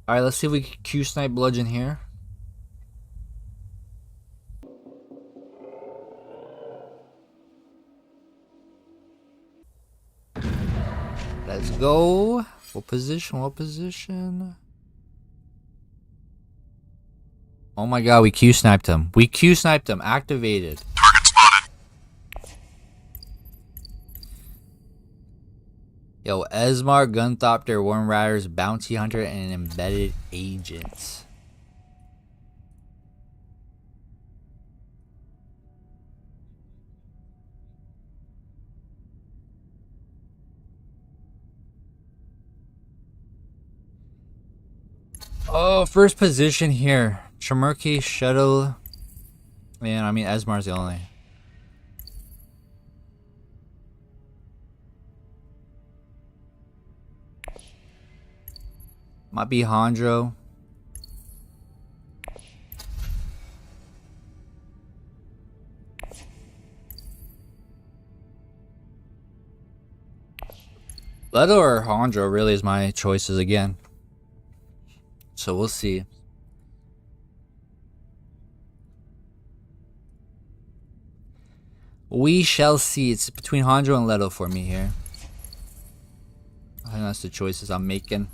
Alright, let's see if we can Q snipe bludgeon here. Let's go. What position? What position? Oh my god, we Q sniped him. We Q sniped him. Activated. Target spotted. Yo, Esmar, Gunthopter, Worm Riders, Bounty Hunter, and Embedded Agents. Oh, first position here. Chamurki, Shuttle. Man, I mean, Esmar's the only. Might be Hondro. Leto or Hondro really is my choices again. So we'll see. We shall see. It's between Hondro and Leto for me here. I think that's the choices I'm making.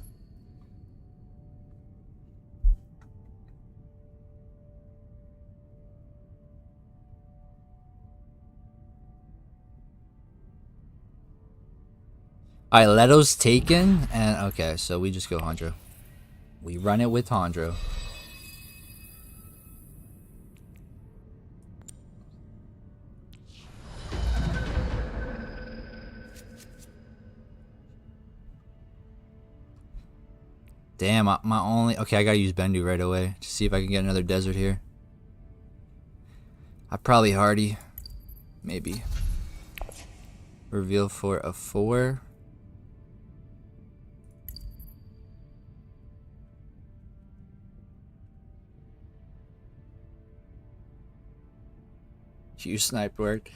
Alright, Leto's taken, and okay, so we just go Hondro. We run it with Hondro. Damn, my only... Okay, I gotta use Bendu right away to see if I can get another desert here. I probably Hardy. Maybe. Reveal for a 4. You snipe work.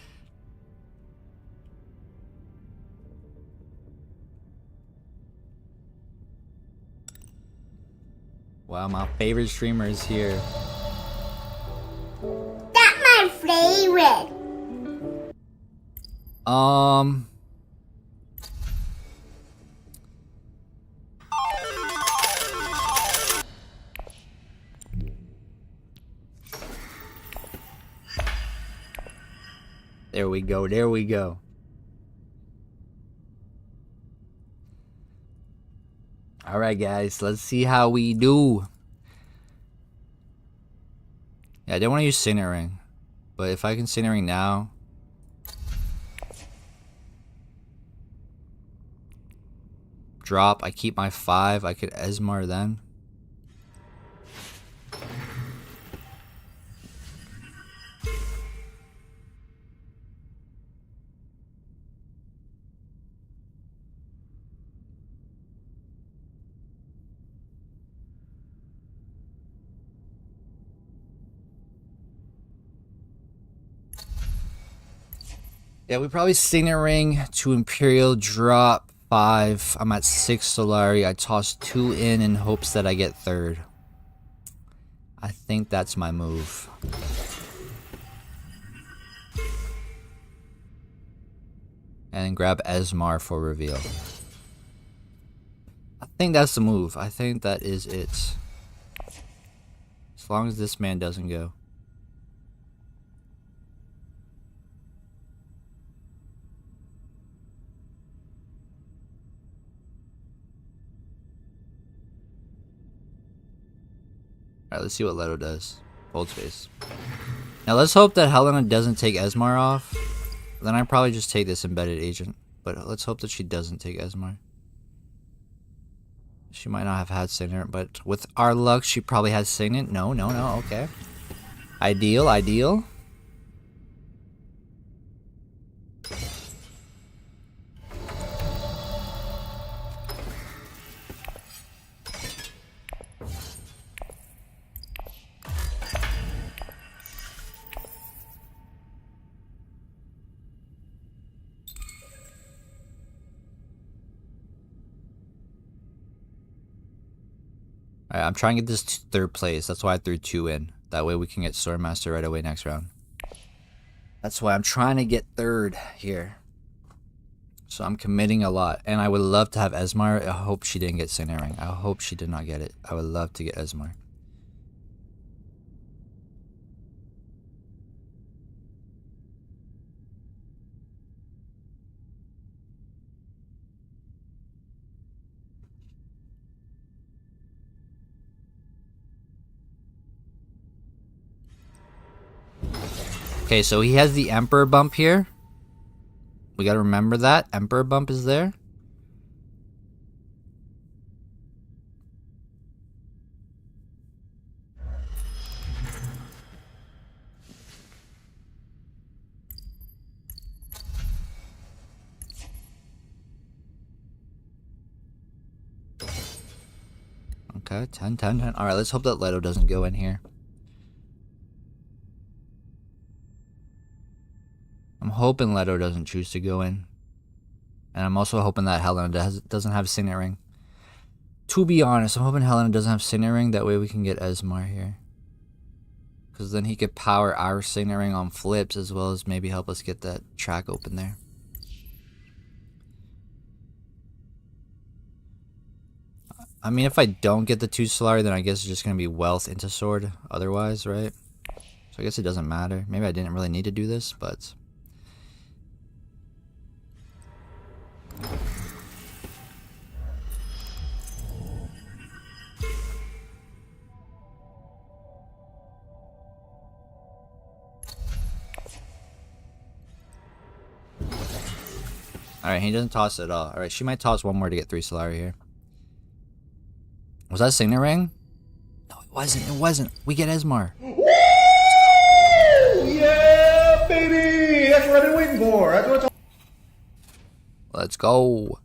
Wow, my favorite streamer is here. That's my favorite. There we go, there we go. Alright guys, let's see how we do. Yeah, I didn't want to use Signet Ring. But if I can Signet Ring now. Drop, I keep my 5, I could Esmar then. Yeah, we probably Signet Ring to Imperial, drop 5. I'm at 6 Solari. I toss 2 in hopes that I get 3rd. I think that's my move. And then grab Esmar for reveal. I think that's the move. I think that is it. As long as this man doesn't go. Alright, let's see what Leto does. Hold space. Now let's hope that Helena doesn't take Esmar off. Then I probably just take this embedded agent. But let's hope that she doesn't take Esmar. She might not have had Signet, but with our luck, she probably has Signet. No, no, no, okay. Ideal, ideal. Alright, I'm trying to get this to third place. That's why I threw 2 in. That way we can get Swordmaster right away next round. That's why I'm trying to get third here. So I'm committing a lot. And I would love to have Esmar. I hope she didn't get Signet Ring. I hope she did not get it. I would love to get Esmar. Okay, so he has the Emperor bump here. We gotta remember that. Emperor bump is there. Okay, 10, 10, 10. Alright, let's hope that Leto doesn't go in here. I'm hoping Leto doesn't choose to go in. And I'm also hoping that Helena doesn't have Signet Ring. To be honest, I'm hoping Helena doesn't have Signet Ring. That way we can get Esmar here. Because then he could power our Signet Ring on flips as well as maybe help us get that track open there. I mean, if I don't get the 2 Solari, then I guess it's just going to be Wealth into Sword otherwise, right? So I guess it doesn't matter. Maybe I didn't really need to do this, but... Alright, he doesn't toss at all. Alright, she might toss 1 more to get 3 Solari here. Was that a Signet Ring? No, it wasn't. It wasn't. We get Esmar. Woo! Yeah, baby! That's what I've been waiting for. That's what Let's go.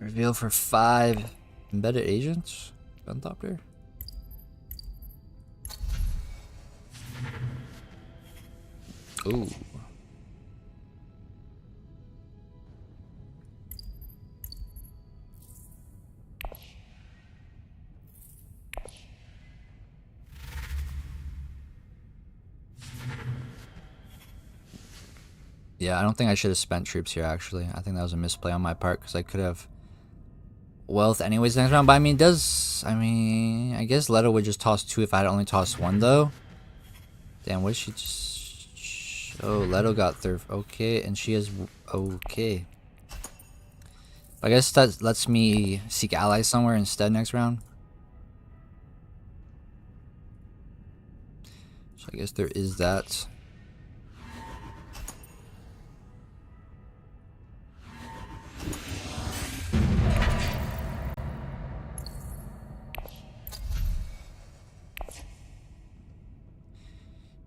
Reveal for 5 embedded agents. Gunthopter. Ooh. Yeah, I don't think I should have spent troops here, actually. I think that was a misplay on my part, because I could have Wealth anyways next round. But I mean, I guess Leto would just toss 2 if I had only tossed 1, though. Damn, what did she just... Oh, Leto got third. Okay, and she is... Okay. I guess that lets me seek allies somewhere instead next round. So I guess there is that.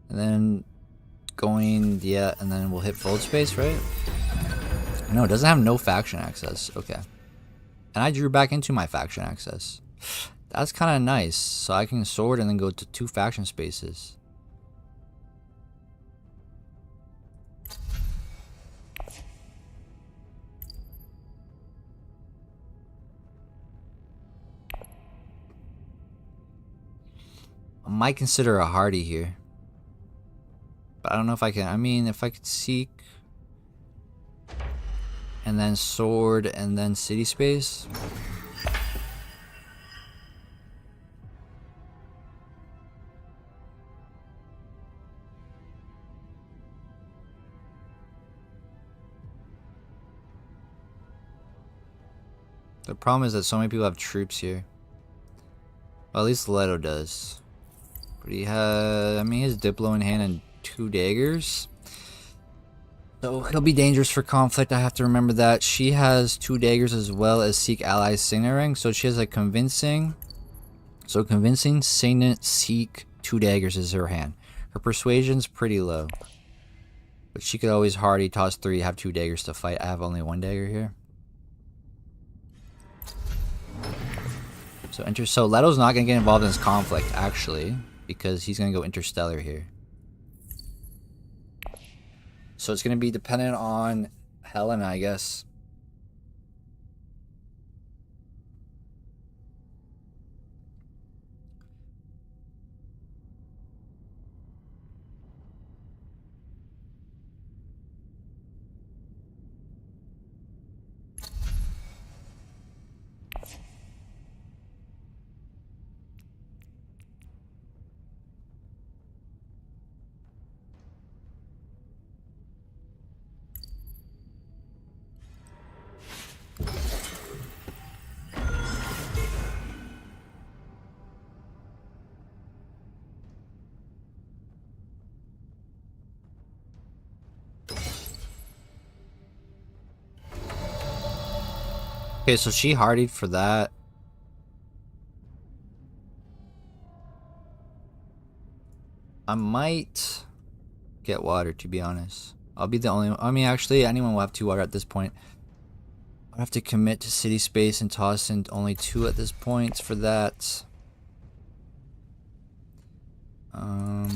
And then going, yeah, and then we'll hit fold space, right? No, it doesn't have no faction access. Okay. And I drew back into my faction access. That's kind of nice. So I can sword and then go to 2 faction spaces. I might consider a Hardy here. But I don't know if I can. I mean, if I could seek and then sword and then city space. The problem is that so many people have troops here. Well, at least Leto does. But he has, I mean, he has Diplo in hand and 2 daggers. So he'll be dangerous for conflict. I have to remember that. She has 2 daggers as well as Seek Allies Signet Ring. So she has a convincing. So convincing, Signet, Seek, 2 daggers is her hand. Her persuasion's pretty low. But she could always hardy, toss 3, have 2 daggers to fight. I have only 1 dagger here. So Leto's not going to get involved in this conflict, actually, because he's going to go interstellar here. So it's going to be dependent on Helena, I guess. Okay, so she hardied for that. I might get water, to be honest. I'll be the only one. I mean, actually, anyone will have 2 water at this point. I'll have to commit to city space and toss in only 2 at this point for that. I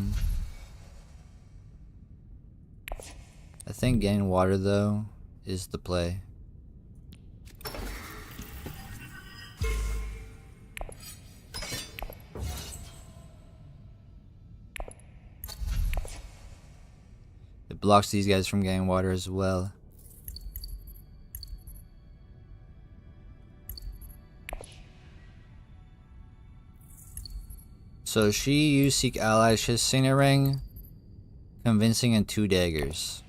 think getting water, though, is the play. It blocks these guys from getting water as well. So she used Seek Allies. She has Signet Ring, Convincing, and 2 daggers.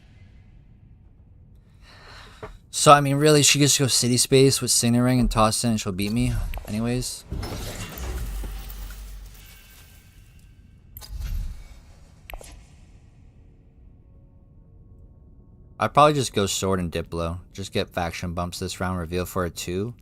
So I mean, really, she just goes city space with Signet Ring and toss in, and she'll beat me, anyways. I'd probably just go sword and Diplo. Just get faction bumps this round, reveal for a 2.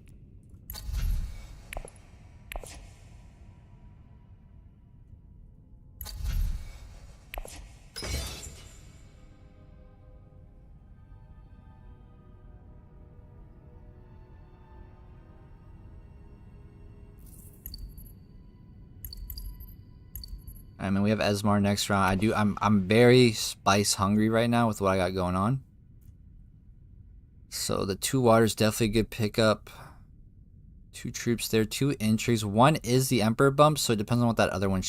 I mean, we have Esmar next round. I'm very spice hungry right now with what I got going on. So the 2 waters definitely a good pickup. 2 troops there, 2 intrigues. 1 is the Emperor bump, so it depends on what that other one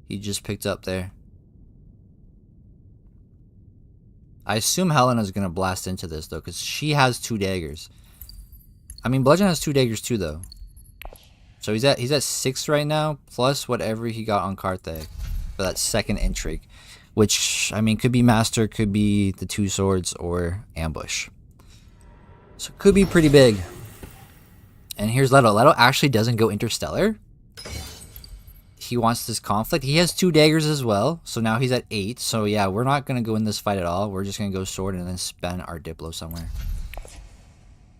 he just picked up there. I assume Helena's gonna blast into this though, because she has 2 daggers. I mean, Bludgeon has 2 daggers too though. So he's at 6 right now, plus whatever he got on Carthag for that second intrigue. Which, I mean, could be Master, could be the 2 swords, or Ambush. So it could be pretty big. And here's Leto. Leto actually doesn't go interstellar. He wants this conflict. He has 2 daggers as well, so now he's at 8. So yeah, we're not going to go in this fight at all. We're just going to go sword and then spend our Diplo somewhere.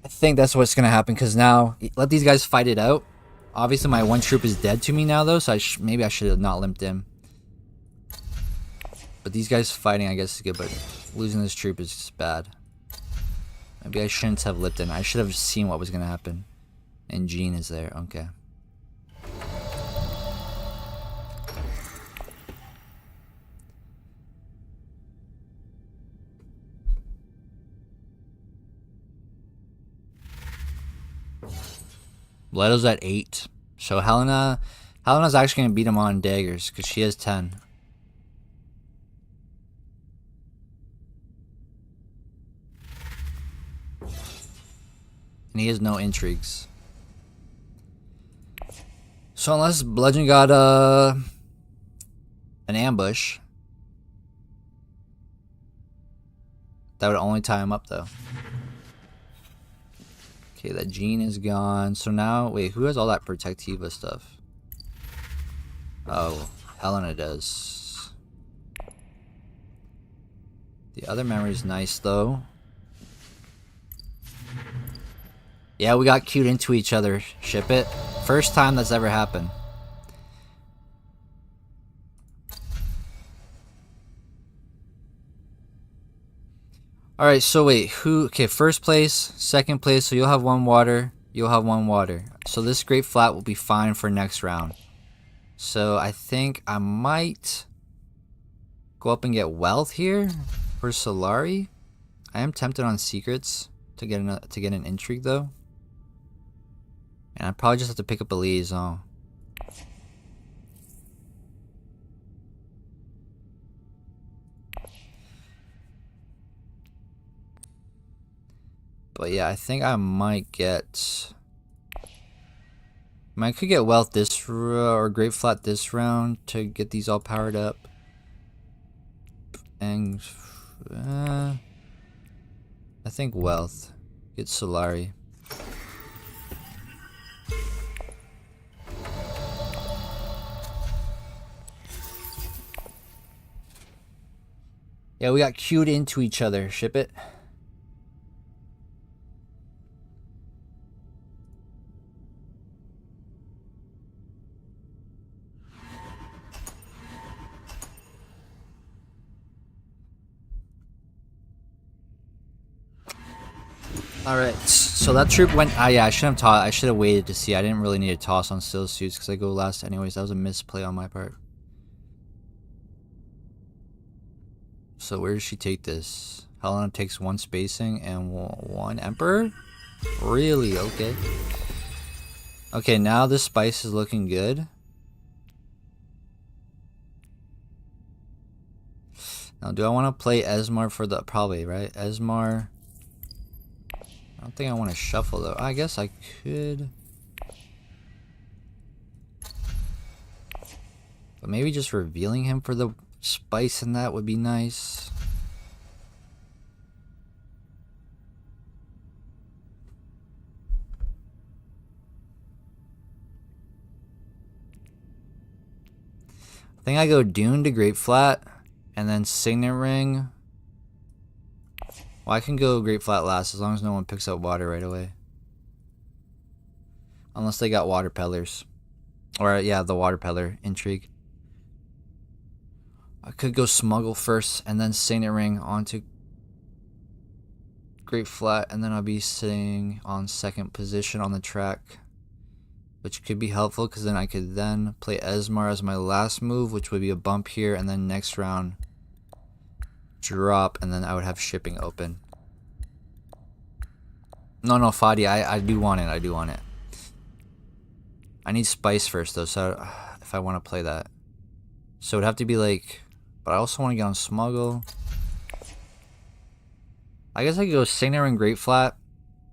I think that's what's going to happen, because now, let these guys fight it out. Obviously, my 1 troop is dead to me now, though, so maybe I should have not limped him. But these guys fighting, I guess, is good, but losing this troop is just bad. Maybe I shouldn't have limped him. I should have seen what was going to happen. And Jean is there. Okay. Leto's at 8. So Helena's actually going to beat him on daggers because she has 10. And he has no intrigues. So unless Bludgeon got an ambush, that would only tie him up though. Okay, that Jean is gone. So now, wait, who has all that Protectiva stuff? Oh, Helena does. The other memory is nice though. Yeah, we got queued into each other. Ship it. First time that's ever happened. Alright, so wait, who... Okay, first place, second place, so you'll have 1 water, you'll have 1 water. So this Great Flat will be fine for next round. So I think I might go up and get Wealth here for Solari. I am tempted on Secrets to get an Intrigue though. And I probably just have to pick up a Liaison. But yeah, I think I might get... I could get Wealth this or Great Flat this round to get these all powered up. And I think Wealth. Get Solari. Yeah, we got queued into each other. Ship it. Alright, so that troop went... yeah, I should have waited to see. I didn't really need a toss on Still Suits because I go last anyways. That was a misplay on my part. So where does she take this? Helena takes 1 spacing and 1 Emperor? Really? Okay. Okay, now this spice is looking good. Now, do I want to play Esmar for the... Probably, right? Esmar... I don't think I want to shuffle though. I guess I could. But maybe just revealing him for the spice and that would be nice. I think I go Dune to Great Flat and then Signet Ring. Well, I can go Great Flat last as long as no one picks up water right away. Unless they got Water Pellers. Or, yeah, the Water Peller Intrigue. I could go Smuggle first and then Signet Ring onto Great Flat. And then I'll be sitting on 2nd position on the track. Which could be helpful because then I could then play Esmar as my last move. Which would be a bump here. And then next round... drop, and then I would have shipping open. No, Fadi, I do want it. I do want it. I need spice first, though, so if I want to play that. So it would have to be like... But I also want to get on Smuggle. I guess I could go Signet Ring Great Flat.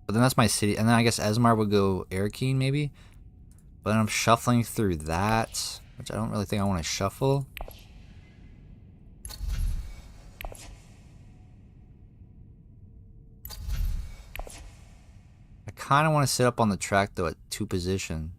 But then that's my city. And then I guess Esmar would go Airkeen, maybe. But then I'm shuffling through that. Which I don't really think I want to shuffle. I kind of want to sit up on the track, though, at 2 position.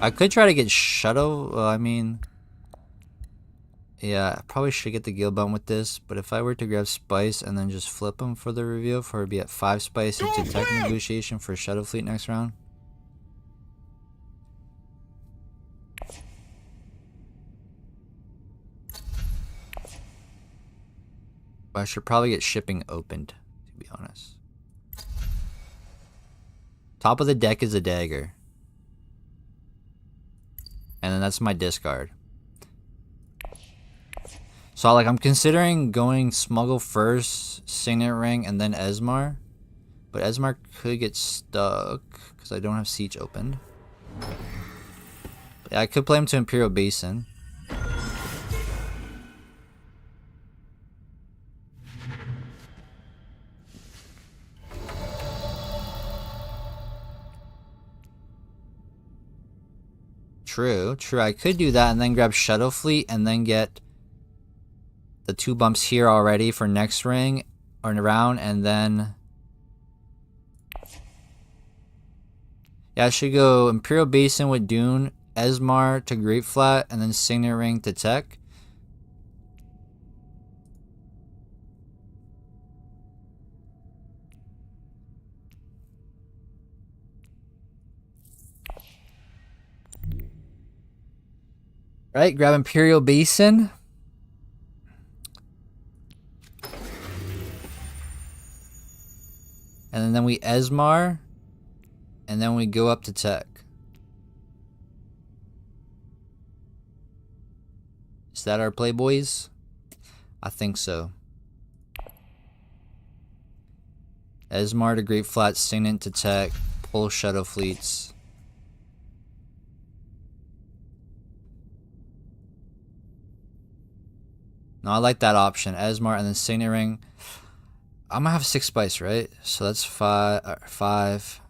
I could try to get Shuttle. Well, I mean... Yeah, I probably should get the Guild Bump with this. But if I were to grab Spice and then just flip them for the reveal for it to be at 5 Spice into Tech Negotiation for Shadow Fleet next round. But I should probably get shipping opened, to be honest. Top of the deck is a dagger. And then that's my discard. So like I'm considering going Smuggle first, Signet Ring, and then Esmar. But Esmar could get stuck because I don't have Siege opened. Yeah, I could play him to Imperial Basin. True. I could do that and then grab Shuttle Fleet and then get the 2 bumps here already for next ring or round, and then yeah, I should go Imperial Basin with Dune, Esmar to Great Flat, and then Signet Ring to Tech. Right, grab Imperial Basin. And then we Esmar. And then we go up to Tech. Is that our play, boys? I think so. Esmar to Great Flat, Signet to Tech, pull Shuttle Fleets. No, I like that option. Esmar and then Signet Ring. I'm gonna have 6 spice, right? So that's 5,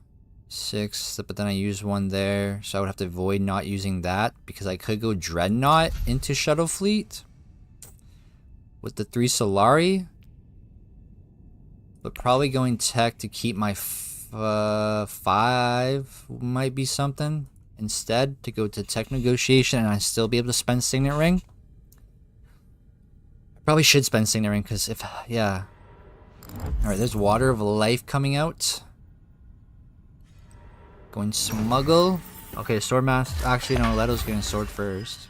6. But then I use 1 there, so I would have to avoid not using that because I could go Dreadnought into Shuttle Fleet with the 3 Solari. But probably going Tech to keep my 5 might be something instead, to go to Tech Negotiation and I still be able to spend Signet Ring. Probably should spend Signet Ring because if, yeah. Alright, there's Water of Life coming out. Going Smuggle. Okay, Sword Master. Actually, no, Leto's getting Sword first.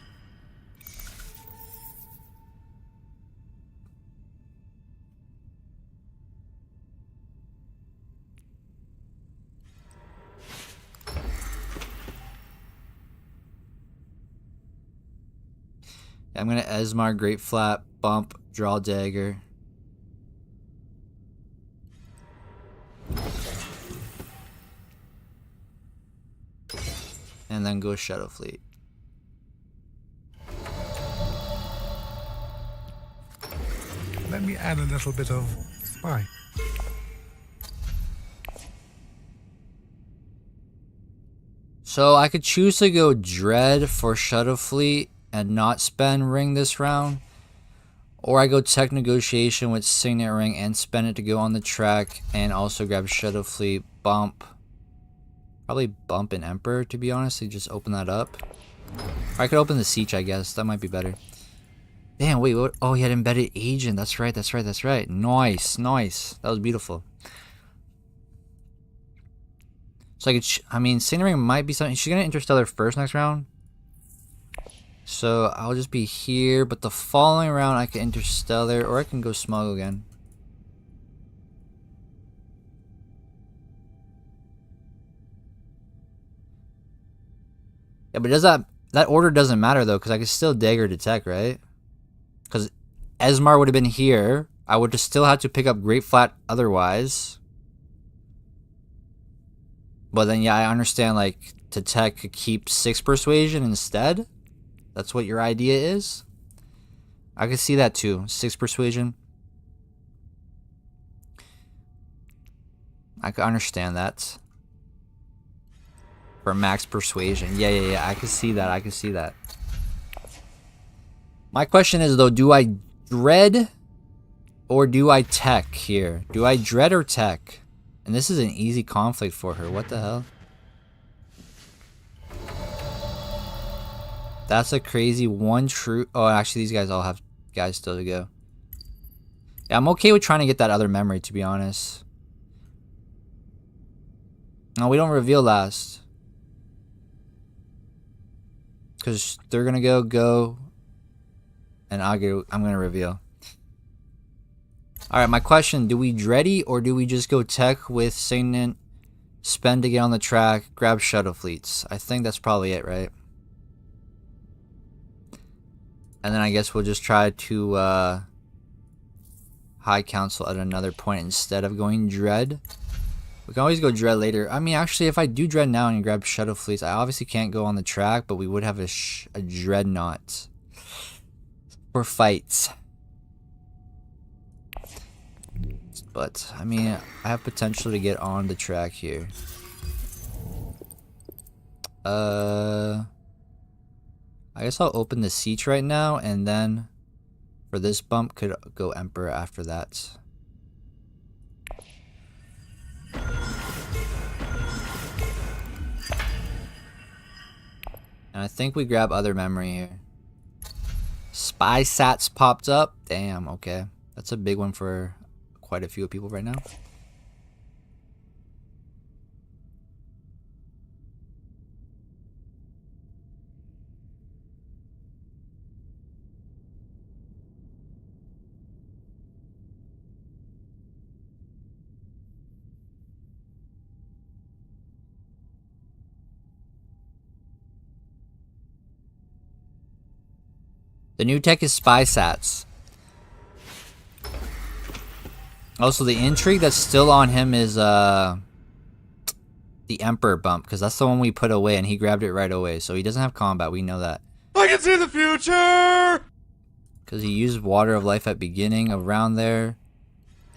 Yeah, I'm gonna Esmar, Great Flat, bump, draw Dagger. And then go Shadow Fleet. Let me add a little bit of spy. So I could choose to go Dread for Shadow Fleet and not spend Ring this round. Or I go Tech Negotiation with Signet Ring and spend it to go on the track and also grab Shadow Fleet, bump. Probably bump an Emperor, to be honest. Just open that up. Or I could open the Siege, I guess. That might be better. Damn, wait, what? Oh, he had Embedded Agent. That's right. Nice. That was beautiful. So I mean, Signet Ring might be something. She's gonna Interstellar first next round. So I'll just be here, but the following round I can Interstellar, or I can go Smuggle again. Yeah, but does that order doesn't matter though, because I could still Dagger to Tech, right? Because Esmar would have been here. I would just still have to pick up Great Flat otherwise. But then yeah, I understand like to Tech could keep 6 Persuasion instead. That's what your idea is. I could see that too. 6 Persuasion. I could understand that. For max Persuasion. Yeah. I can see that. My question is though, do I Dread or do I Tech here? Do I Dread or Tech? And this is an easy conflict for her. What the hell? That's a crazy one true. Oh, actually, these guys all have guys still to go. Yeah, I'm okay with trying to get that other memory, to be honest. No, we don't reveal last. Because they're going to go. And I'm going to reveal. Alright, my question. Do we Dready or do we just go Tech with Signet, spend to get on the track, grab Shuttle Fleets? I think that's probably it, right? And then I guess we'll just try to High Council at another point instead of going Dread. We can always go Dread later. I mean, actually, if I do Dread now and you grab Shuttle Fleets, I obviously can't go on the track, but we would have a Dreadnought for fights. But, I mean, I have potential to get on the track here. I guess I'll open the siege right now, and then for this bump could go Emperor after that. And I think we grab other memory here. Spy sats popped up. Damn, okay. That's a big one for quite a few people right now. The new tech is spy sats. Also, the intrigue that's still on him is the Emperor bump, because that's the one we put away, and he grabbed it right away. So he doesn't have combat. We know that. I can see the future! Because he used Water of Life at beginning around there,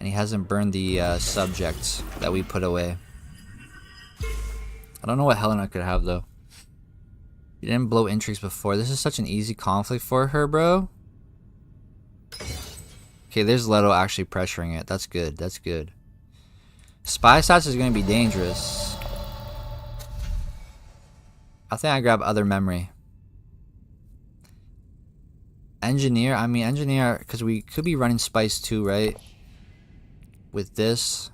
and he hasn't burned the subject that we put away. I don't know what Helena could have though. You didn't blow intrigues before. This is such an easy conflict for her, bro. Okay, there's Leto actually pressuring it. That's good. That's good. Spy stats is going to be dangerous. I think I grab other memory. Engineer. I mean, engineer, because we could be running spice too, right? With this.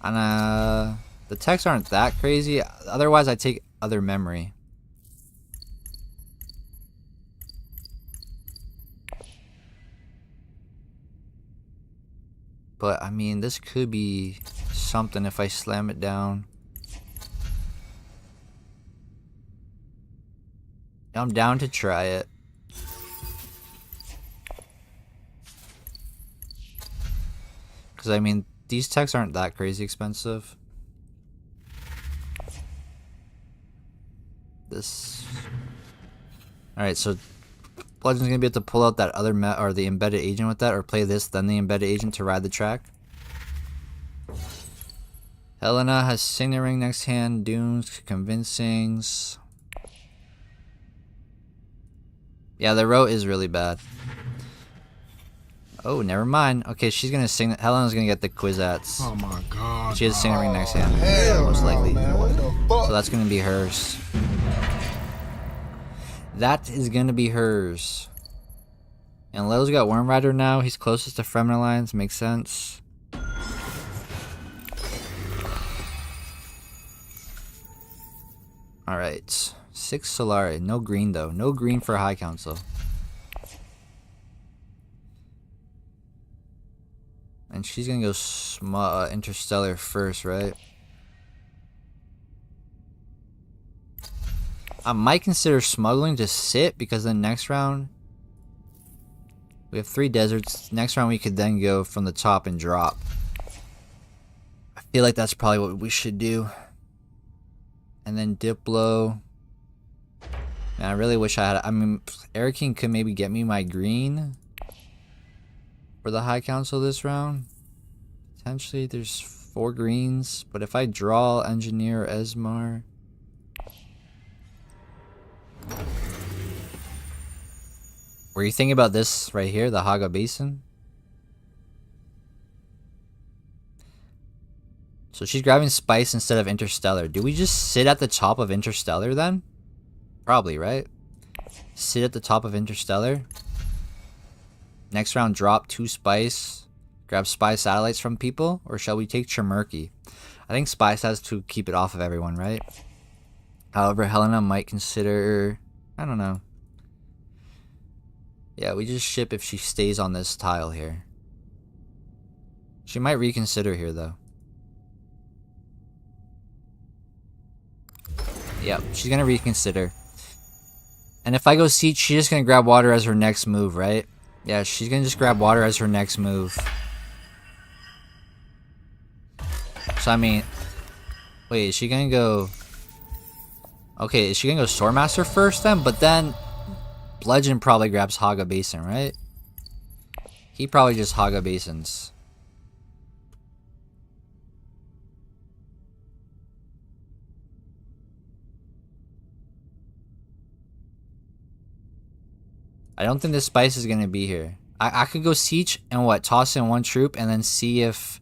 And the techs aren't that crazy. Otherwise, I take other memory. But, I mean, this could be something if I slam it down. I'm down to try it. Because, I mean, these techs aren't that crazy expensive. This. Alright, so Bludgeon's gonna be able to pull out that other or the embedded agent with that, or play this, then the embedded agent to ride the track. Helena has Signet Ring next hand, Dunes, Convincings. Yeah, the row is really bad. Oh, never mind. Okay, she's gonna Signet. Helena's gonna get the Kwisatz. Oh my god. She has Signet Ring next hand, most likely. So that's gonna be hers. That is gonna be hers. And Leto's got Worm Rider now. He's closest to Fremen Alliance. Makes sense. Alright. 6 Solari. No green though. No green for High Council. And she's gonna go Interstellar first, right? I might consider smuggling to sit, because then next round we have 3 deserts. Next round we could then go from the top and drop. I feel like that's probably what we should do. And then Diplo. Man, I really wish I had. I mean, Air King could maybe get me my green for the High Council this round. Potentially, there's 4 greens. But if I draw Engineer or Esmar. Were you thinking about this right here, the Haga Basin? So she's grabbing Spice instead of Interstellar. Do we just sit at the top of Interstellar then? Probably, right? Sit at the top of Interstellar. Next round, drop 2 Spice. Grab Spy Satellites from people. Or shall we take Chimurky? I think Spice has to keep it off of everyone, right? However, Helena might consider... I don't know. Yeah, we just ship if she stays on this tile here. She might reconsider here, though. Yep, she's gonna reconsider. And if I go siege, she's just gonna grab water as her next move, right? Yeah, she's gonna just grab water as her next move. So, I mean... Wait, is she gonna go... Okay, is she gonna go Swordmaster first then? But then... Bludgeon probably grabs Haga Basin, right? He probably just Haga Basins. I don't think this spice is gonna be here. I could go siege and what, toss in one troop and then see if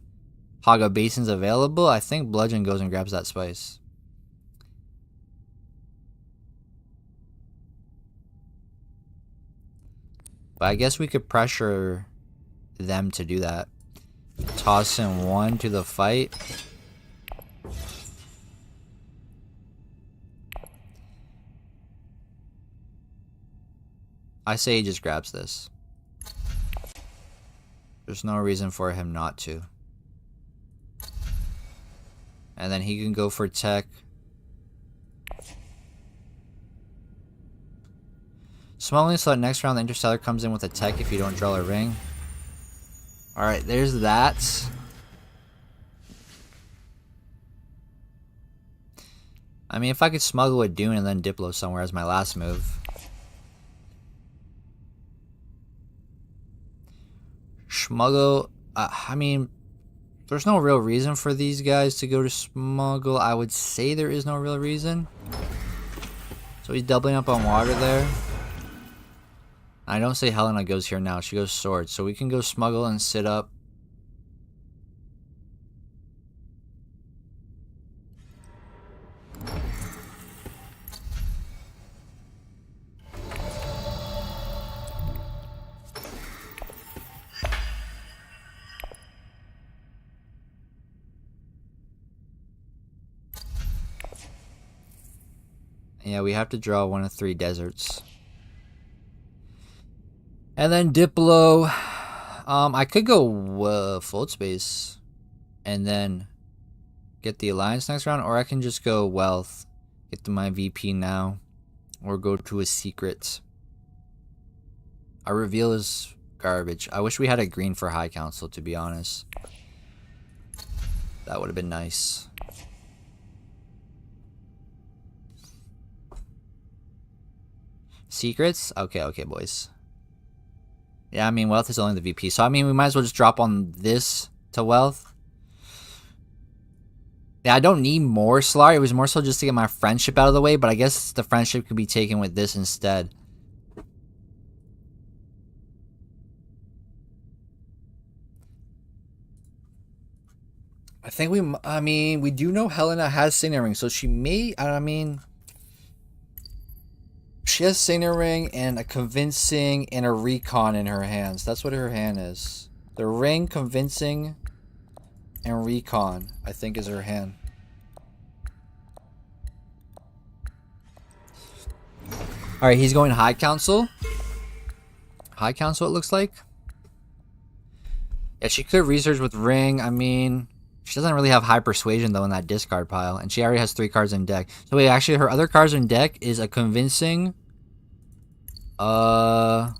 Haga Basin's available. I think Bludgeon goes and grabs that spice. But I guess we could pressure them to do that. Toss in one to the fight. I say he just grabs this. There's no reason for him not to. And then he can go for tech. Smalling so that next round the Interstellar comes in with a tech if you don't draw a ring. Alright, there's that. I mean, if I could smuggle a Dune and then Diplo somewhere as my last move. Smuggle, I mean, there's no real reason for these guys to go to smuggle. I would say there is no real reason. So he's doubling up on water there. I don't say Helena goes here now. She goes sword. So we can go smuggle and sit up. Yeah, we have to draw one of 3 deserts. And then Diplo. I could go Float Space and then get the Alliance next round, or I can just go Wealth, get to my VP now, or go to a Secret. Our reveal is garbage. I wish we had a green for High Council, to be honest. That would have been nice. Secrets? Okay, boys. Yeah, I mean, Wealth is only the VP. So, I mean, we might as well just drop on this to Wealth. Yeah, I don't need more Solar. It was more so just to get my friendship out of the way. But I guess the friendship could be taken with this instead. I think we do know Helena has Signet Ring. So she may, I mean... She has Signet Ring and a Convincing and a Recon in her hands. That's what her hand is. The Ring, Convincing, and Recon, I think, is her hand. Alright, he's going High Council. High Council, it looks like. Yeah, she could research with Ring. I mean, she doesn't really have high Persuasion, though, in that discard pile. And she already has 3 cards in deck. So, wait, actually, her other cards in deck is a Convincing... I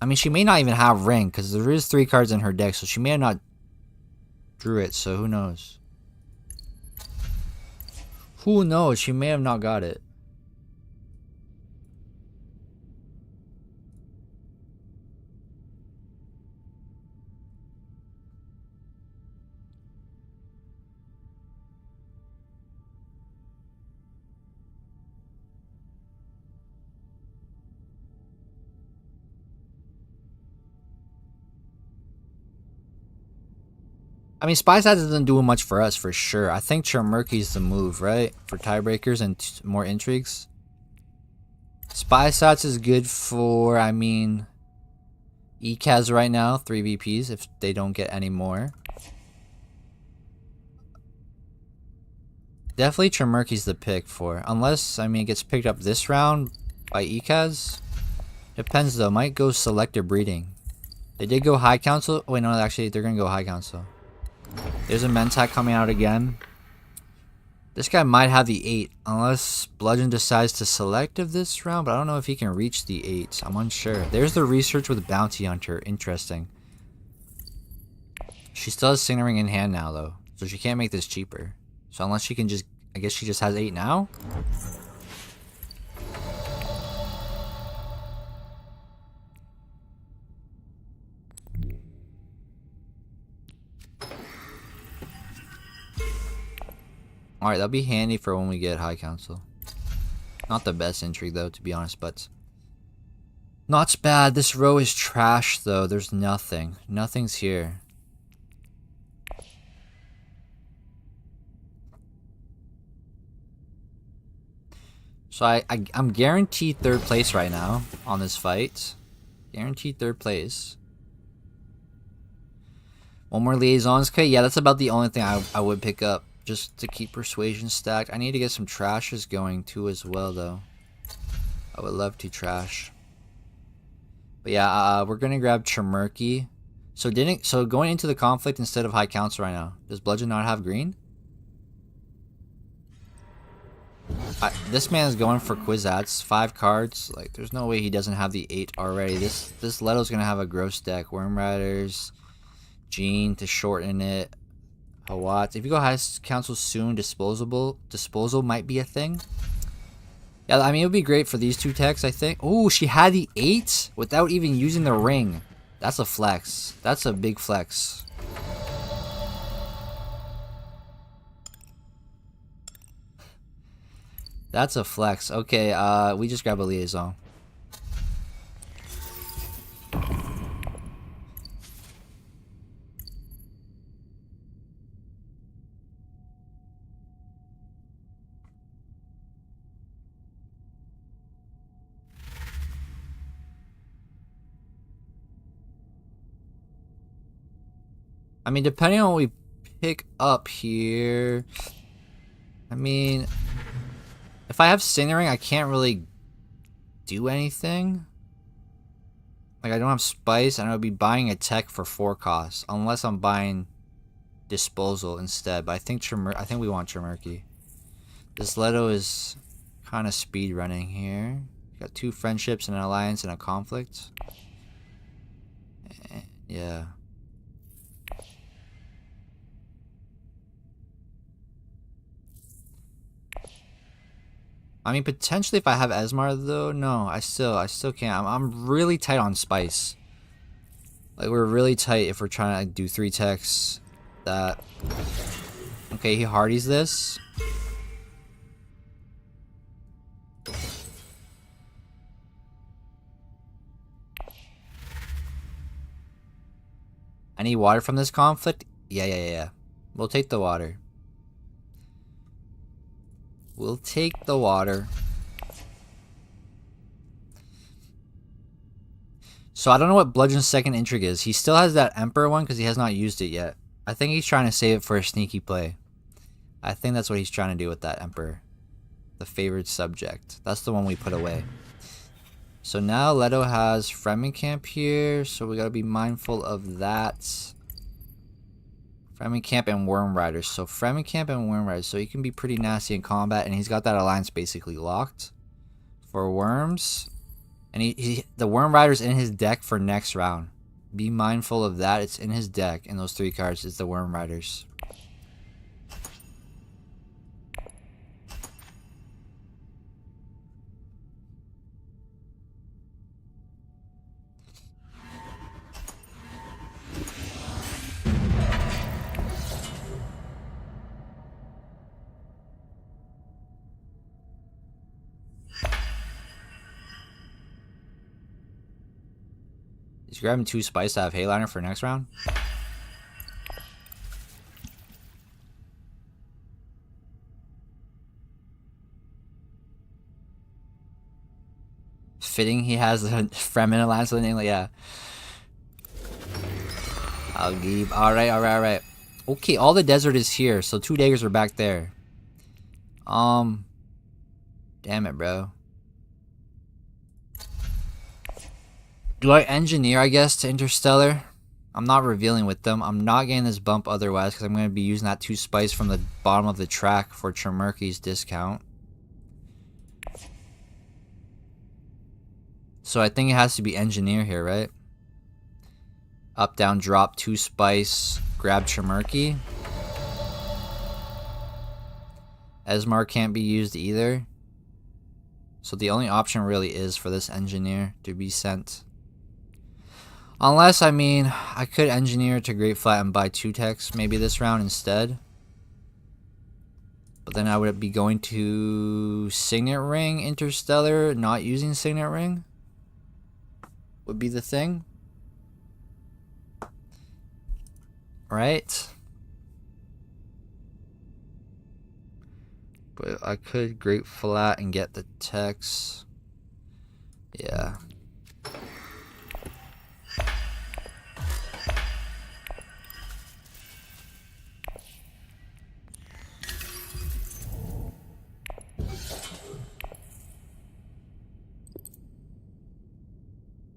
mean, she may not even have Ring, because there is 3 cards in her deck, so she may have not drew it, so who knows? Who knows? She may have not got it. I mean, Spy Stats isn't doing much for us, for sure. I think Charmurky's the move, right? For tiebreakers and more intrigues. Spy Stats is good for, I mean... ECAS right now, 3 VPs, if they don't get any more. Definitely Charmurky's the pick for. Unless, I mean, it gets picked up this round by ECAS. Depends, though. Might go Selective Breeding. They did go High Council. Oh, wait, no, actually, they're going to go High Council. There's a Mentak coming out again. This guy might have the 8, unless Bludgeon decides to Selective this round, but I don't know if he can reach the 8. I'm unsure. There's the research with Bounty Hunter. Interesting. She still has Signet Ring in hand now, though, so she can't make this cheaper. So unless she can just... I guess she just has 8 now? Alright, that'll be handy for when we get High Council. Not the best intrigue, though, to be honest, but Not bad. This row is trash, though. There's nothing. Nothing's here. So I'm guaranteed third place right now on this fight. Guaranteed third place. One more liaisons. Okay, yeah, that's about the only thing I would pick up. Just to keep persuasion stacked. I need to get some trashes going too as well, though. I would love to trash. But yeah, we're gonna grab Chimurky. So going into the conflict instead of High Council right now. Does Bludgeon not have green? This man's going for Kwisatz. 5 cards. Like, there's no way he doesn't have the 8 already. This Leto's gonna have a gross deck. Worm Riders, Gene to shorten it. Hawat. If you go High Council soon, disposal might be a thing. Yeah, I mean, it would be great for these 2 techs, I think. Oh, she had the 8 without even using the ring. That's a flex. That's a big flex. That's a flex. Okay, we just grab a liaison. I mean, depending on what we pick up here, I mean, if I have Signaring, I can't really do anything. Like, I don't have Spice, and I would be buying a tech for 4 costs, unless I'm buying Disposal instead. But I think we want Chimurky. This Leto is kind of speed running here. Got 2 friendships and an alliance and a conflict. Yeah. I mean, potentially if I have Esmar though, no, I still can't. I'm really tight on Spice. Like, we're really tight if we're trying to do 3 techs. That. Okay, he hardies this. I need water from this conflict. Yeah. We'll take the water. We'll take the water. So I don't know what Bludgeon's second intrigue is. He still has that Emperor one because he has not used it yet. I think he's trying to save it for a sneaky play. I think that's what he's trying to do with that Emperor. The favored subject. That's the one we put away. So now Leto has Fremen Camp here. So we gotta be mindful of that. Fremen Camp and Worm Riders. So Fremen Camp and Worm Riders. So he can be pretty nasty in combat. And he's got that alliance basically locked. For worms. And the Worm Rider's in his deck for next round. Be mindful of that. It's in his deck. And those 3 cards is the Worm Riders. He's grabbing 2 Spice to have Hayliner for next round. Fitting he has a Fremen alliance with the name, like, yeah. I'll give. Alright. Okay, all the desert is here, so 2 daggers are back there. Damn it, bro. Do I engineer, I guess, to Interstellar? I'm not revealing with them. I'm not getting this bump otherwise because I'm going to be using that 2 Spice from the bottom of the track for Chimurky's discount. So I think it has to be engineer here, right? Up, down, drop, 2 Spice, grab Chimurky. Esmar can't be used either. So the only option really is for this engineer to be sent. Unless, I mean, I could engineer to Great Flat and buy 2 techs maybe this round instead. But then I would be going to Signet Ring Interstellar, not using Signet Ring. would be the thing. Right? But I could Great Flat and get the text. Yeah.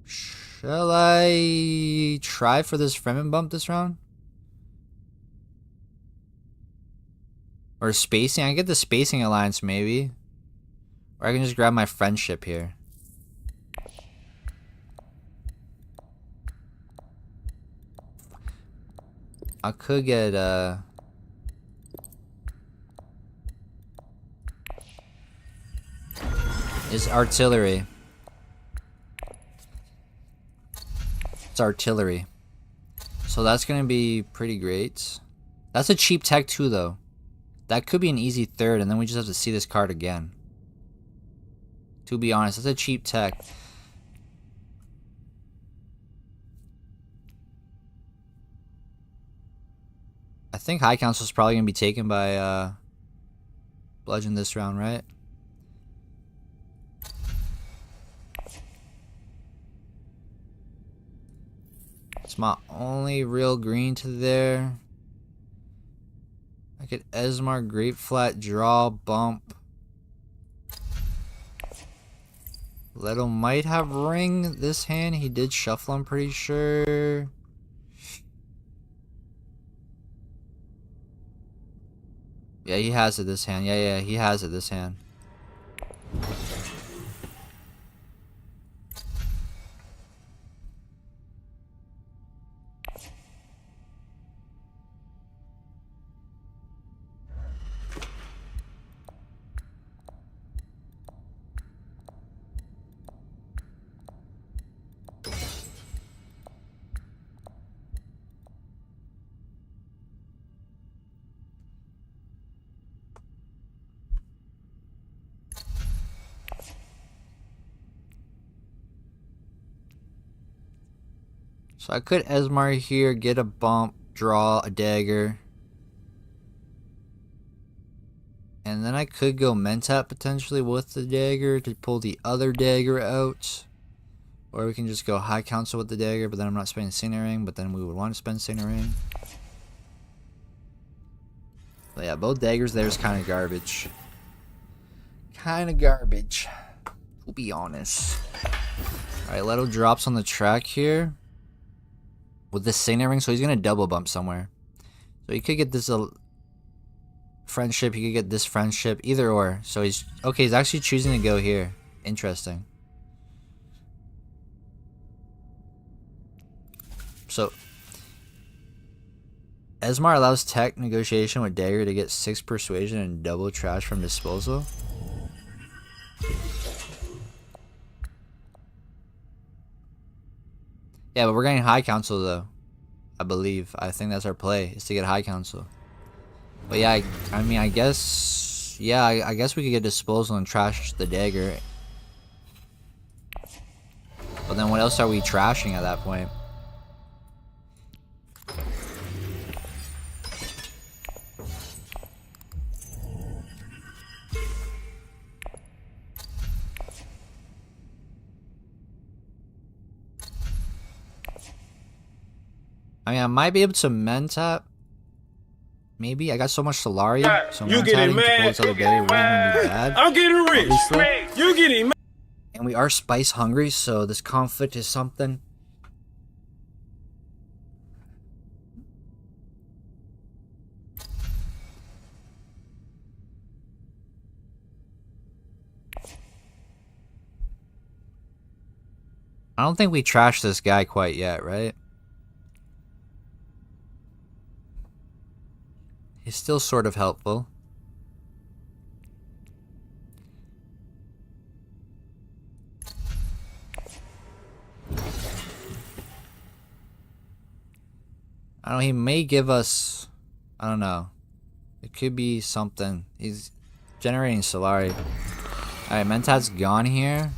Shall I try for this Fremen bump this round? Or spacing? I can get the spacing alliance maybe. Or I can just grab my friendship here. I could get is artillery. It's artillery. So that's gonna be pretty great. That's a cheap tech too though. That could be an easy third, and then we just have to see this card again. To be honest, that's a cheap tech. I think High Council is probably going to be taken by Bludgeon this round, right? It's my only real green to there. I could Esmar, Great Flat, draw, bump. Leto might have ring this hand. He did shuffle, I'm pretty sure. Yeah, he has it this hand. Yeah, he has it this hand. So I could Esmar here, get a bump, draw a dagger. And then I could go Mentat potentially with the dagger to pull the other dagger out. Or we can just go High Council with the dagger, but then I'm not spending Signet Ring, but then we would want to spend Signet Ring. But yeah, both daggers there is kind of garbage. Kind of garbage, to be honest. Alright, Leto drops on the track here. With this Signet Ring, so he's gonna double bump somewhere. So he could get this friendship, he could get this friendship, either or. So he's okay, he's actually choosing to go here. Interesting. So Esmar allows tech negotiation with dagger to get 6 persuasion and double trash from disposal. Yeah, but we're getting High Council though. I believe. I think that's our play, is to get High Council. But yeah, I mean, I guess... Yeah, I guess we could get disposal and trash the dagger. But then what else are we trashing at that point? I mean, I might be able to Mentap. Maybe. I got so much Solari, so you getting Mentating to pull mad? this other dagger wouldn't even be bad. I'm getting rich. Obviously. You getting mad? And we are spice hungry, so this conflict is something. I don't think we trashed this guy quite yet, right? He's still sort of helpful. I don't know, he may give us... I don't know. It could be something. He's generating Solari. Alright, Mentat's gone here.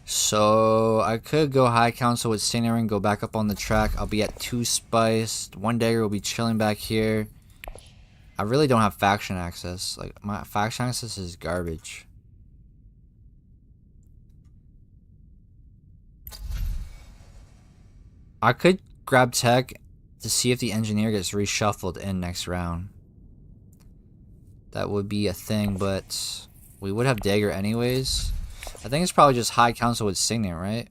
So I could go high council with Saint Ring, go back up on the track. I'll be at 2 spiced. 1 dagger will be chilling back here. I really don't have faction access. Like, my faction access is garbage. I could grab tech to see if the engineer gets reshuffled in next round. That would be a thing, but we would have dagger anyways. I think it's probably just high council with signet, right?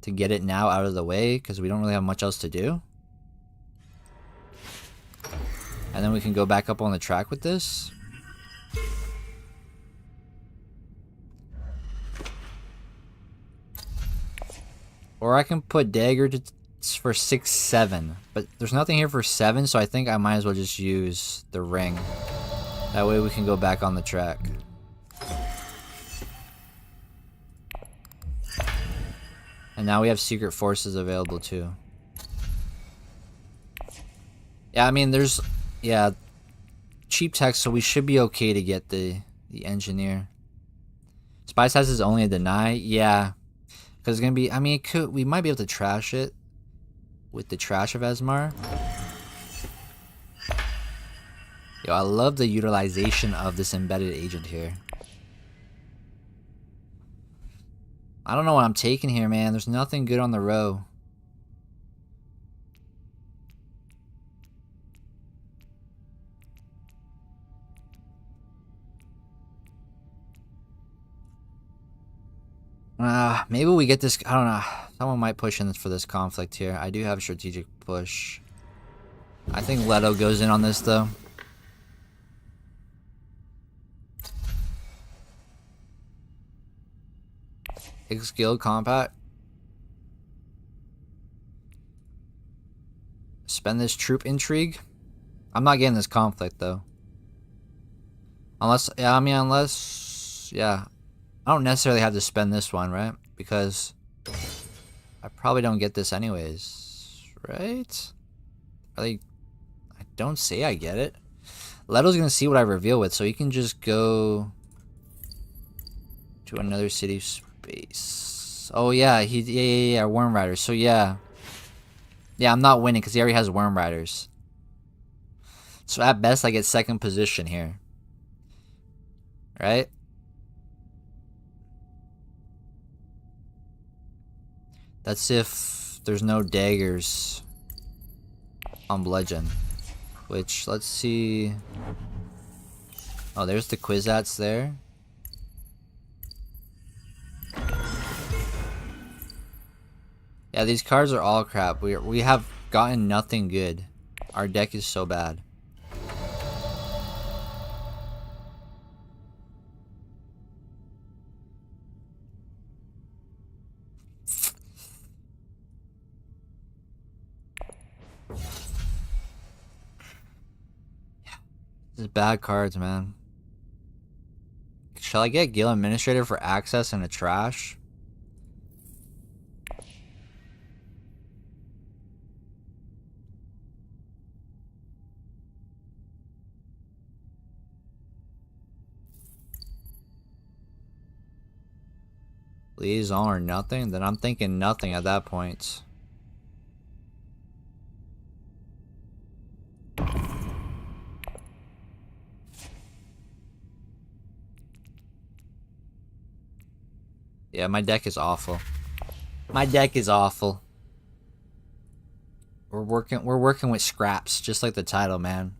To get it now out of the way, because we don't really have much else to do. And then we can go back up on the track with this. Or I can put dagger for 6-7. But there's nothing here for 7, so I think I might as well just use the ring. That way we can go back on the track. And now we have secret forces available too. Yeah, I mean there's cheap tech, so we should be okay to get the engineer. Spice has is only a deny, yeah. Cause it's gonna be, I mean we might be able to trash it with the trash of Esmar. Yo, I love the utilization of this embedded agent here. I don't know what I'm taking here, man. There's nothing good on the row. Maybe we get this. I don't know. Someone might push in for this conflict here. I do have a strategic push. I think Leto goes in on this, though. X Guild Compact. Spend this troop intrigue. I'm not getting this conflict, though. Unless, yeah, I mean, unless, yeah. I don't necessarily have to spend this one, right? Because I probably don't get this anyways, right? I don't say I get it. Leto's gonna see what I reveal with, so he can just go to another city space. Oh yeah, yeah, Worm Riders. So yeah, I'm not winning because he already has Worm Riders. So at best, I get second position here, right? That's if there's no daggers on Bludgeon. Which, let's see. Oh, there's the Kwisatz there. Yeah, these cards are all crap. We have gotten nothing good. Our deck is so bad. This is bad cards, man. Shall I get Guild Administrator for access and a trash? Liaison or nothing? Then I'm thinking nothing at that point. Yeah, my deck is awful. My deck is awful. We're working with scraps, just like the title, man.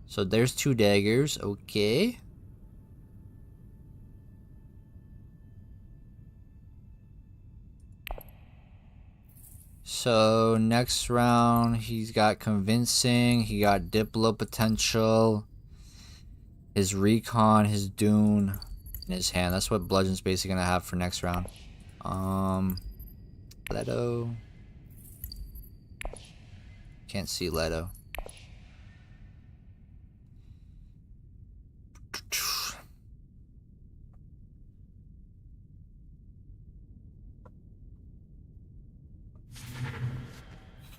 So there's 2 daggers, okay. So next round, he's got convincing, he got Diplo potential, his recon, his Dune in his hand. That's what Bludgeon's basically gonna have for next round. Leto. Can't see Leto.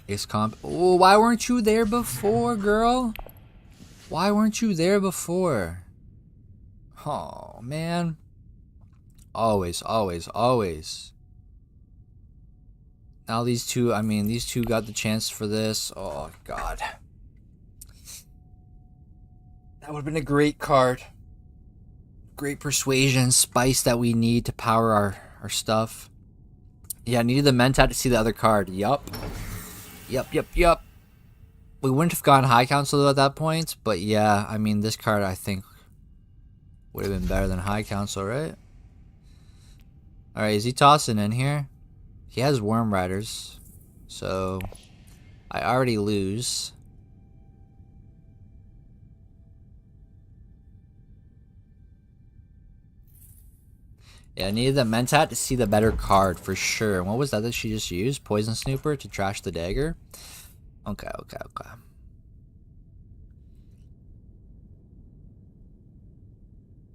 Ace comp. Oh, why weren't you there before, girl? Why weren't you there before? Oh, man. Always, always, always. Now these two, I mean, these two got the chance for this. Oh, God. That would have been a great card. Great persuasion, spice that we need to power our stuff. Yeah, I needed the Mentat to see the other card. Yup. Yup. We wouldn't have gone High Council though at that point, but yeah, I mean, this card I think would have been better than High Council, right? Alright, is he tossing in here? He has Worm Riders, so I already lose. Yeah, I needed the Mentat to see the better card for sure. And what was that she just used? Poison Snooper to trash the dagger? Okay.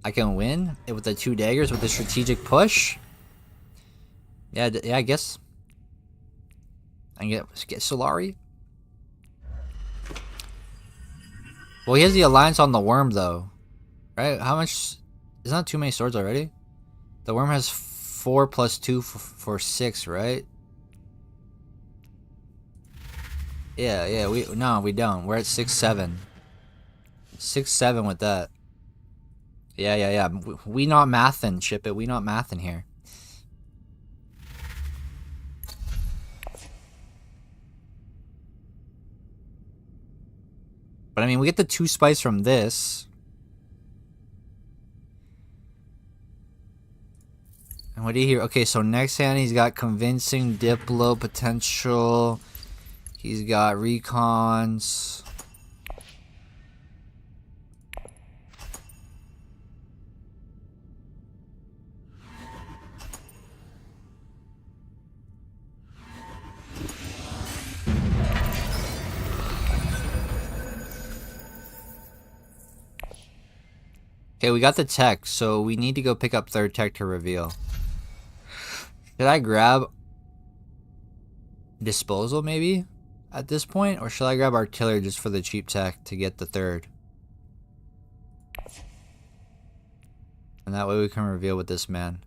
I can win with the 2 daggers with the strategic push? Yeah, I guess. I can get Solari. Well, he has the Alliance on the Worm, though. Right? How much? There's not too many swords already. The Worm has 4 plus 2 for 6, right? Yeah, we don't. We're at 6-7. 6-7 with that. Yeah. We not mathin', ship it. We not mathin' here. But I mean, we get the 2 spice from this. And what do you hear? Okay, so next hand he's got Convincing, Diplo, Potential. He's got Recons. Okay, we got the tech, so we need to go pick up 3rd tech to reveal. Should I grab Disposal maybe at this point? Or should I grab Artillery just for the cheap tech to get the 3rd? And that way we can reveal with this man.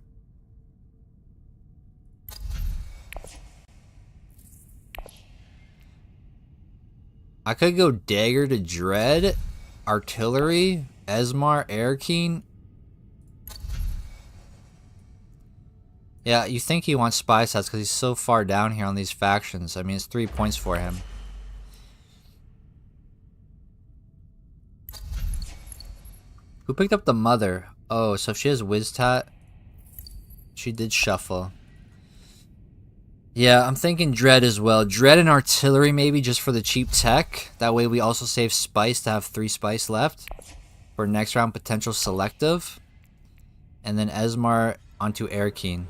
I could go Dagger to Dread, Artillery, Esmar, Airkeen. Yeah, you think he wants spy sets because he's so far down here on these factions. I mean, it's 3 points for him. Who picked up the mother? Oh, so if she has Wiztat, she did shuffle. Yeah, I'm thinking Dread as well. Dread and Artillery maybe just for the cheap tech. That way we also save Spice to have 3 Spice left. For next round potential selective. And then Esmar onto Airkeen.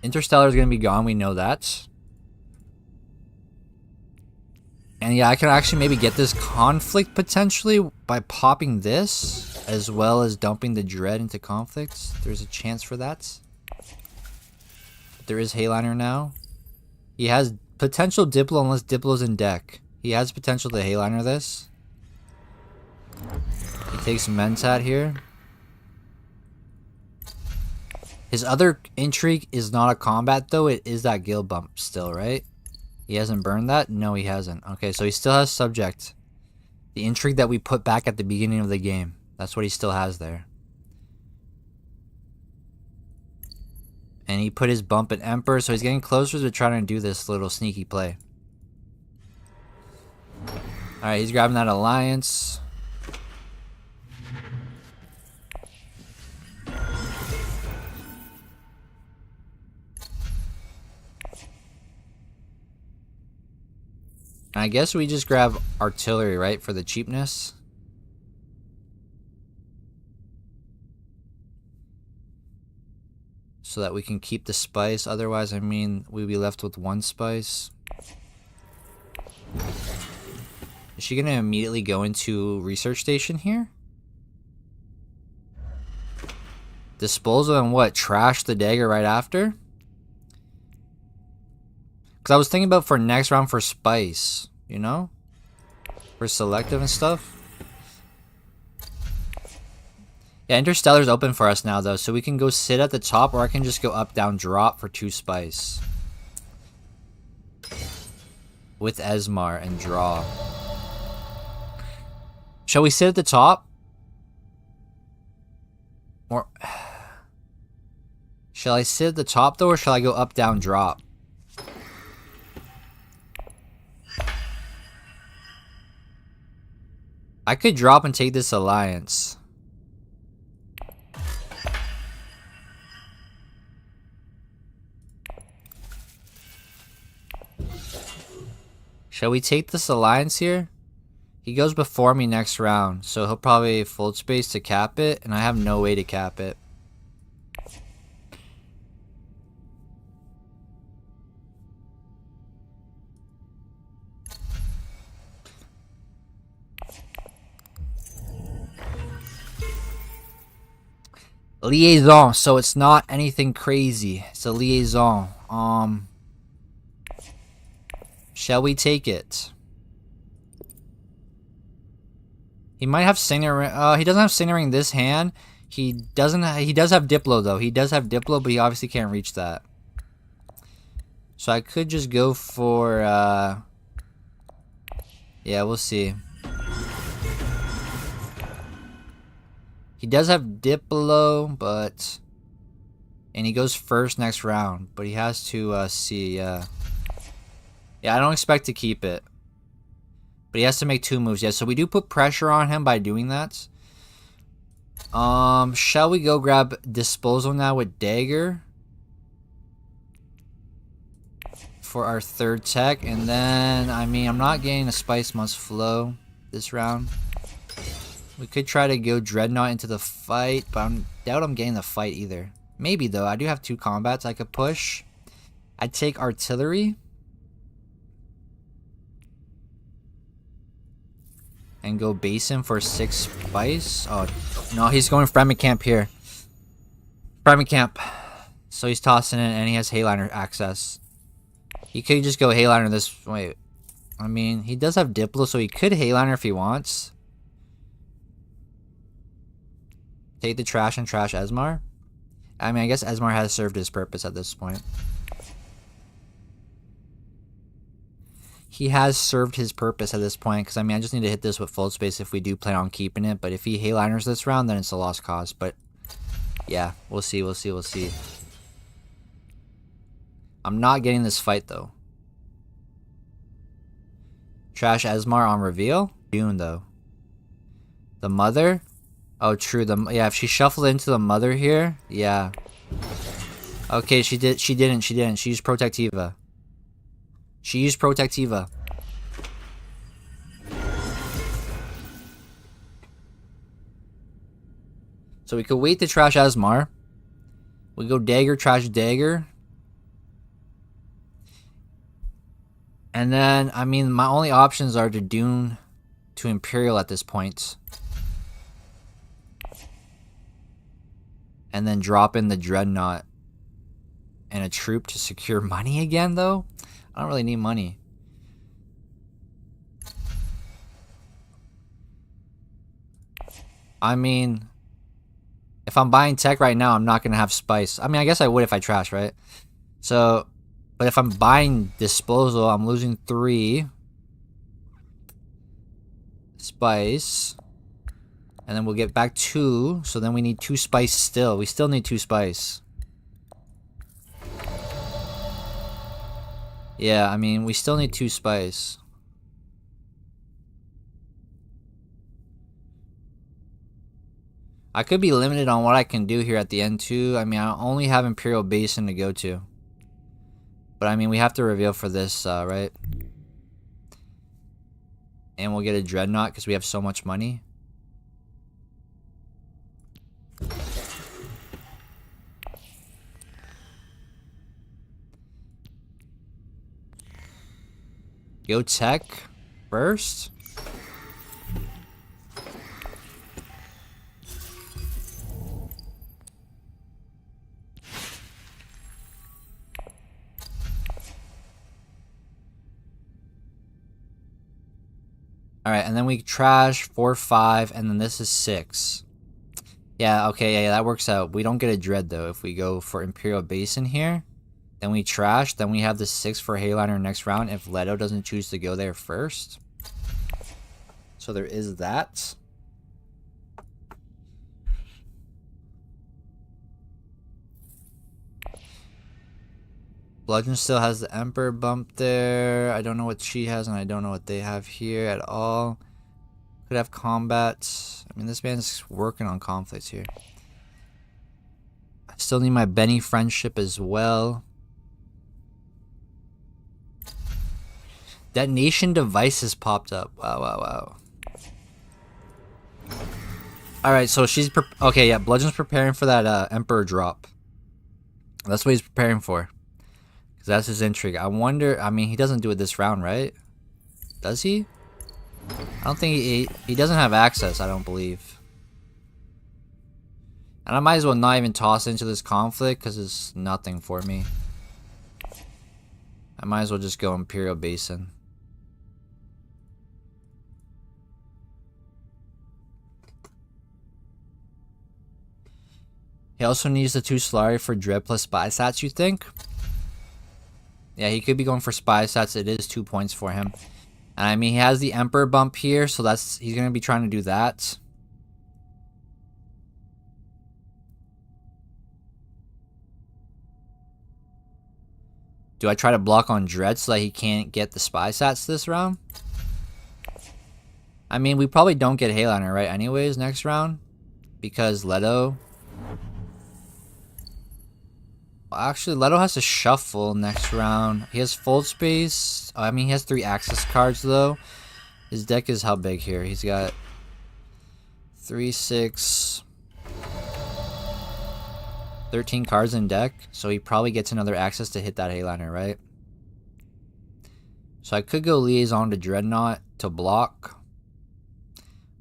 Interstellar is going to be gone, we know that. And yeah, I can actually maybe get this Conflict potentially by popping this, as well as dumping the Dread into Conflicts. There's a chance for that. But there is Hayliner now. He has potential Diplo unless Diplo's in deck. He has potential to Hayliner this. He takes Mentat here. His other Intrigue is not a combat though, it is that guild bump still, right? He hasn't burned that? No, he hasn't. Okay, so he still has Subject. The Intrigue that we put back at the beginning of the game. That's what he still has there. And he put his bump at Emperor, so he's getting closer to trying to do this little sneaky play. Alright, he's grabbing that Alliance. And I guess we just grab Artillery, right, for the cheapness. So that we can keep the Spice. Otherwise, I mean, we'd be left with 1 Spice. Is she gonna immediately go into Research Station here? Disposal and what? Trash the dagger right after? Because I was thinking about for next round for Spice, you know? For selective and stuff. Yeah, Interstellar's open for us now, though, so we can go sit at the top, or I can just go up, down, drop for 2 spice. With Esmar and draw. Shall we sit at the top? Or... Shall I sit at the top, though, or shall I go up, down, drop? I could drop and take this alliance. Shall we take this alliance here? He goes before me next round, so he'll probably fold space to cap it, and I have no way to cap it. Liaison, so it's not anything crazy. It's a liaison. Shall we take it? He might have Signaring. He doesn't have Signaring this hand. He does have Diplo though. He does have Diplo, but he obviously can't reach that. So I could just go for yeah, we'll see. He does have Diplo, but... And he goes first next round, but he has to see, yeah, I don't expect to keep it. But he has to make 2 moves, yeah, so we do put pressure on him by doing that. Shall we go grab Disposal now with Dagger? For our 3rd tech, and then, I mean, I'm not getting a Spice Must Flow this round. We could try to go Dreadnought into the fight, but I doubt I'm getting the fight either. Maybe though, I do have 2 combats I could push. I'd take Artillery. And go Basin for 6 spice. Oh, no, he's going Friendly Camp here. Friendly Camp. So he's tossing it, and he has Hayliner access. He could just go Hayliner this... Wait. I mean, he does have Diplo, so he could Hayliner if he wants. Take the trash and trash Esmar. I mean, I guess Esmar has served his purpose at this point. He has served his purpose at this point, because I mean, I just need to hit this with full space if we do plan on keeping it. But if he Hayliners this round, then it's a lost cause. But yeah, we'll see, we'll see, we'll see. I'm not getting this fight though. Trash Esmar on reveal. Dune though. The mother. Oh, true. Yeah, if she shuffled into the mother here, yeah. Okay, she didn't. She used Protectiva. She used Protectiva. So we could wait to trash Esmar. We go Dagger, trash Dagger. And then, I mean, my only options are to Dune to Imperial at this point. And then drop in the Dreadnought and a troop to secure money again, though? I don't really need money. I mean, if I'm buying tech right now, I'm not going to have spice. I mean, I guess I would if I trash, right? So, but if I'm buying disposal, I'm losing 3 spice. And then we'll get back 2, so then we need 2 spice still. We still need 2 spice. Yeah, I mean, we still need 2 spice. I could be limited on what I can do here at the end too. I mean, I only have Imperial Basin to go to. But I mean, we have to reveal for this, right? And we'll get a Dreadnought because we have so much money. Go tech first. Alright, and then we trash 4, 5, and then this is 6. Yeah, okay, yeah, that works out. We don't get a dread though. If we go for Imperial Basin here, then we trash, then we have the 6 for Hayliner next round if Leto doesn't choose to go there first. So there is that. Bludgeon still has the Emperor bump there. I don't know what she has, and I don't know what they have here at all. Could have combat. I mean, this man's working on conflicts here. I still need my Benny friendship as well. Detonation devices popped up. Wow, wow, wow. Alright, so she's... okay, yeah, Bludgeon's preparing for that Emperor drop. That's what he's preparing for. Because that's his intrigue. I wonder... I mean, he doesn't do it this round, right? Does he? I don't think he doesn't have access, I don't believe. And I might as well not even toss into this conflict because it's nothing for me. I might as well just go Imperial Basin. He also needs the 2 Solari for Dread plus Spy Sats, you think? Yeah, he could be going for Spy Sats. It is 2 points for him. And I mean, he has the Emperor bump here, so he's going to be trying to do that. Do I try to block on Dread so that he can't get the Spy Sats this round? I mean, we probably don't get Hayliner, right, anyways, next round? Because Leto... well, actually, Leto has to shuffle next round. He has full space. I mean, he has 3 access cards, though. His deck is how big here? He's got 3, 6... 13 cards in deck, so he probably gets another access to hit that Hayliner, right? So I could go Liaison to Dreadnought to block.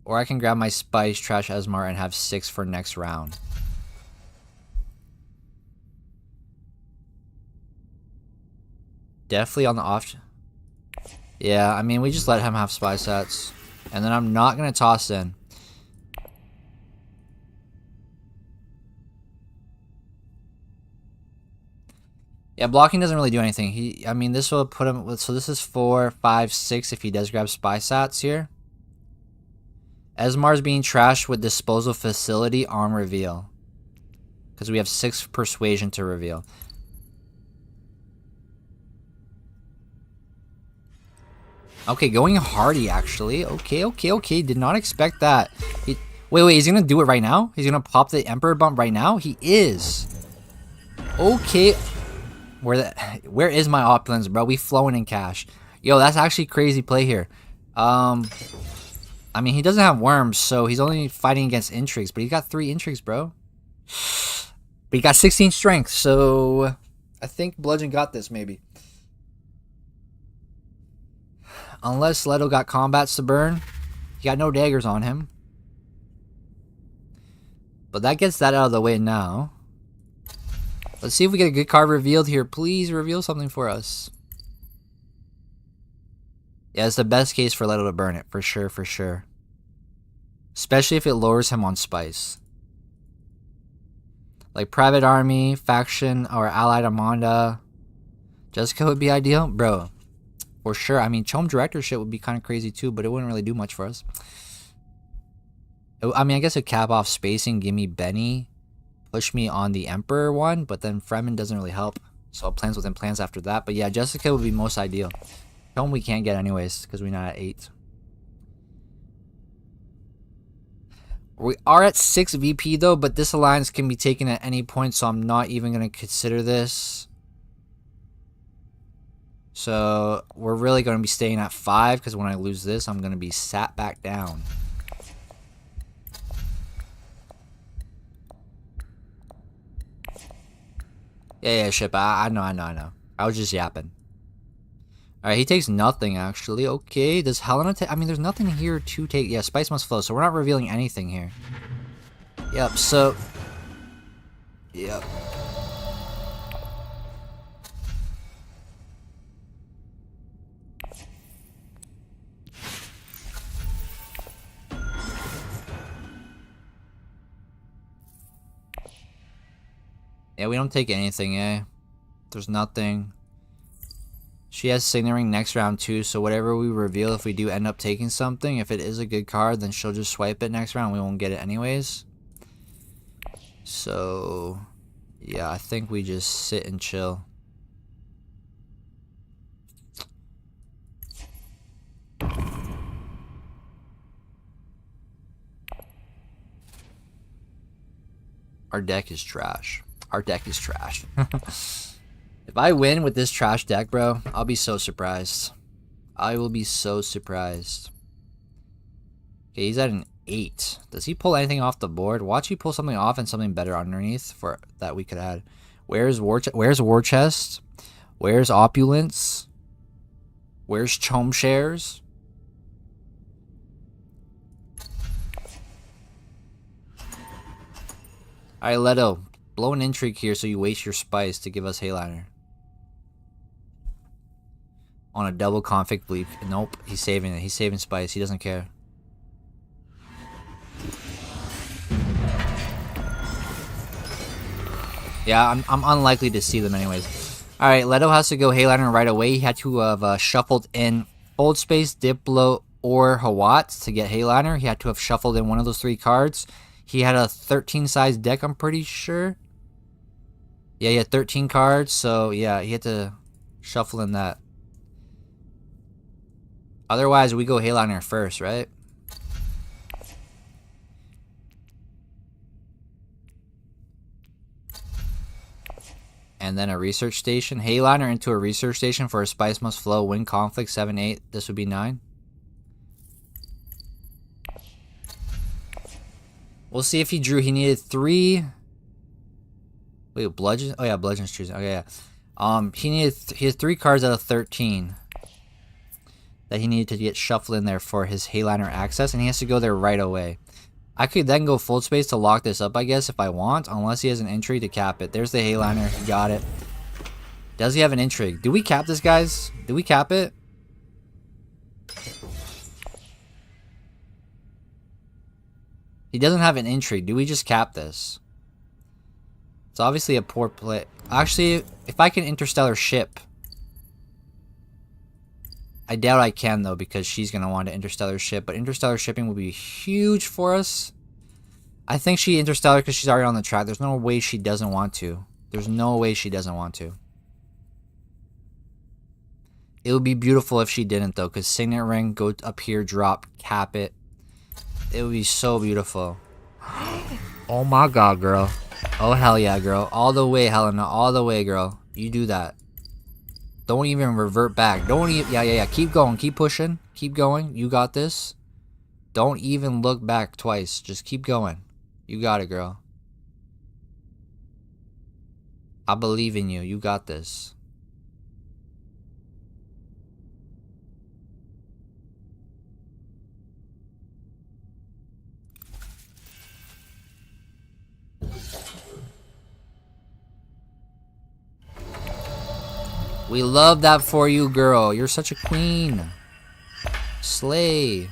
Or I can grab my Spice, trash Esmar, and have 6 for next round. Definitely on the off... yeah, I mean, we just let him have Spy Sats. And then I'm not going to toss in. Yeah, blocking doesn't really do anything. I mean, this will put him... so this is 4, 5, 6 if he does grab Spy Sats here. Esmar's being trashed with Disposal Facility on reveal. Because we have 6 Persuasion to reveal. Okay, going Hardy, actually. Okay. Did not expect that. Wait, he's gonna do it right now? He's gonna pop the Emperor bump right now? He is. Okay. Where is my opulence, bro? We flowing in cash. Yo, that's actually crazy play here. I mean, he doesn't have worms, so he's only fighting against intrigues, but he got 3 intrigues, bro. But he got 16 strength, so I think Bludgeon got this, maybe. Unless Leto got combats to burn. He got no daggers on him. But that gets that out of the way now. Let's see if we get a good card revealed here. Please reveal something for us. Yeah, it's the best case for Leto to burn it. For sure, for sure. Especially if it lowers him on Spice. Like Private Army, Faction, or Allied Amanda. Jessica would be ideal. Bro, for sure. I mean, Chome Directorship would be kind of crazy too, but it wouldn't really do much for us. I mean, I guess a cap off spacing, give me Benny. Push me on the Emperor one, but then Fremen doesn't really help. So plans within plans after that. But yeah, Jessica would be most ideal. Chome we can't get anyways, because we're not at 8. We are at 6 VP though, but this alliance can be taken at any point, so I'm not even going to consider this. So we're really going to be staying at 5, because when I lose this, I'm going to be sat back down. Yeah, Ship. I know. I was just yapping. Alright, he takes nothing, actually. Okay, does Helena take... I mean, there's nothing here to take... yeah, Spice must flow, so we're not revealing anything here. Yep, so... yep. Yeah, we don't take anything, eh? There's nothing. She has Signaling next round too, so whatever we reveal, if we do end up taking something, if it is a good card, then she'll just swipe it next round. We won't get it anyways. So, yeah, I think we just sit and chill. Our deck is trash. Our deck is trash. If I win with this trash deck, bro, I'll be so surprised. I will be so surprised. Okay, he's at an 8. Does he pull anything off the board? Watch he pull something off and something better underneath for that we could add. Where's War Chest? Where's Opulence? Where's Chome Shares? Alright, Leto. Blow an intrigue here so you waste your spice to give us Hayliner. On a double conflict bleep. Nope, he's saving it. He's saving spice. He doesn't care. Yeah, I'm unlikely to see them anyways. Alright, Leto has to go Hayliner right away. He had to have shuffled in Fold Space, Diplo, or Hawat to get Hayliner. He had to have shuffled in one of those 3 cards. He had a 13 size deck, I'm pretty sure. Yeah, he had 13 cards, so yeah, he had to shuffle in that. Otherwise, we go Hayliner first, right? And then a research station. Hayliner into a research station for a Spice Must Flow. Win conflict 7-8. This would be 9. We'll see if he drew. He needed 3. Wait, Bludgeon? Oh yeah, Bludgeon's choosing. Okay, yeah. He has 3 cards out of 13 that he needed to get shuffled in there for his Hayliner access, and he has to go there right away. I could then go Fold Space to lock this up, I guess, if I want, unless he has an intrigue to cap it. There's the Hayliner. He got it. Does he have an intrigue? Do we cap this, guys? Do we cap it? He doesn't have an intrigue. Do we just cap this? It's obviously a poor play. Actually, if I can Interstellar Ship. I doubt I can, though, because she's going to want to Interstellar Ship. But Interstellar Shipping will be huge for us. I think she Interstellar because she's already on the track. There's no way she doesn't want to. There's no way she doesn't want to. It would be beautiful if she didn't, though, because Signet Ring, go up here, drop, cap it. It would be so beautiful. Oh my god, girl. Oh, hell yeah, girl. All the way, Helena. All the way, girl. You do that. Don't even revert back. Don't even... Yeah. Keep going. Keep pushing. Keep going. You got this. Don't even look back twice. Just keep going. You got it, girl. I believe in you. You got this. We love that for you, girl. You're such a queen. Slay.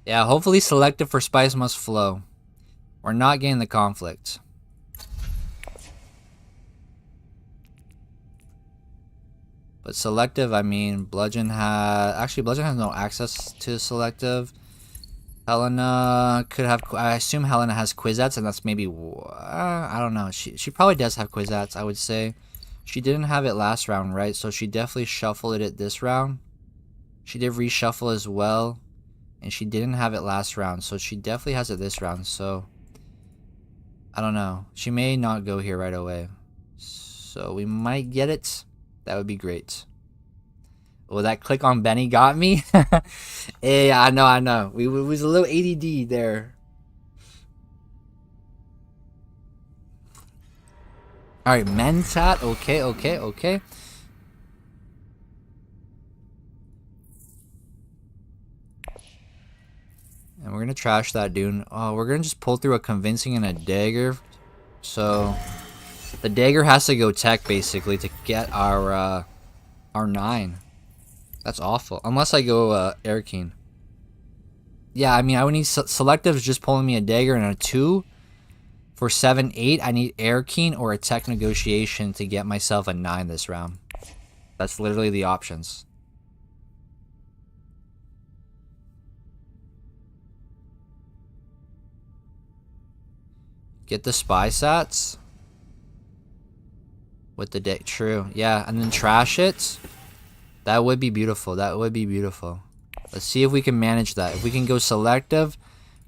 Yeah, hopefully selective for Spice Must Flow. We're not getting the conflict. But selective, I mean, Bludgeon has... Actually, Bludgeon has no access to selective. Helena could have... I assume Helena has Quizats, and that's maybe... I don't know. She probably does have Quizats, I would say. She didn't have it last round, right? So she definitely shuffled it this round. She did reshuffle as well. And she didn't have it last round. So she definitely has it this round. So... I don't know. She may not go here right away. So we might get it. That would be great. Oh, that click on Benny got me. Yeah, I know. We was a little ADD there. All right, Mentat. Okay. And we're gonna trash that Dune. Oh, we're gonna just pull through a Convincing and a Dagger. So the Dagger has to go tech basically to get our R9. That's awful. Unless I go Air Keen. Yeah, I mean, I would need selectives just pulling me a dagger and a 2. For 7-8, I need Air Keen or a tech negotiation to get myself a 9 this round. That's literally the options. Get the spy sats. With the day. True. Yeah, and then trash it. That would be beautiful. That would be beautiful. Let's see if we can manage that. If we can go selective,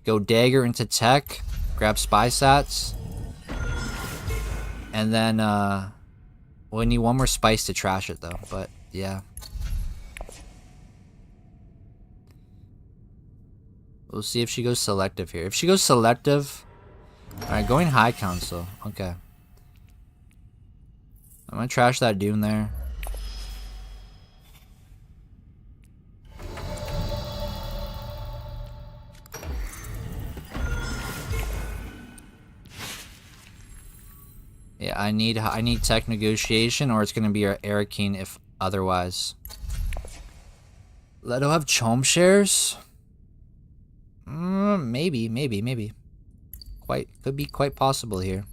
go dagger into tech, grab spy sats. And then, we need one more spice to trash it, though. But, yeah. We'll see if she goes selective here. If she goes selective... Alright, going high council. Okay. I'm gonna trash that Dune there. Yeah, I need tech negotiation, or it's gonna be our Arakeen if otherwise. Leto have Chom shares? Maybe. Could be quite possible here.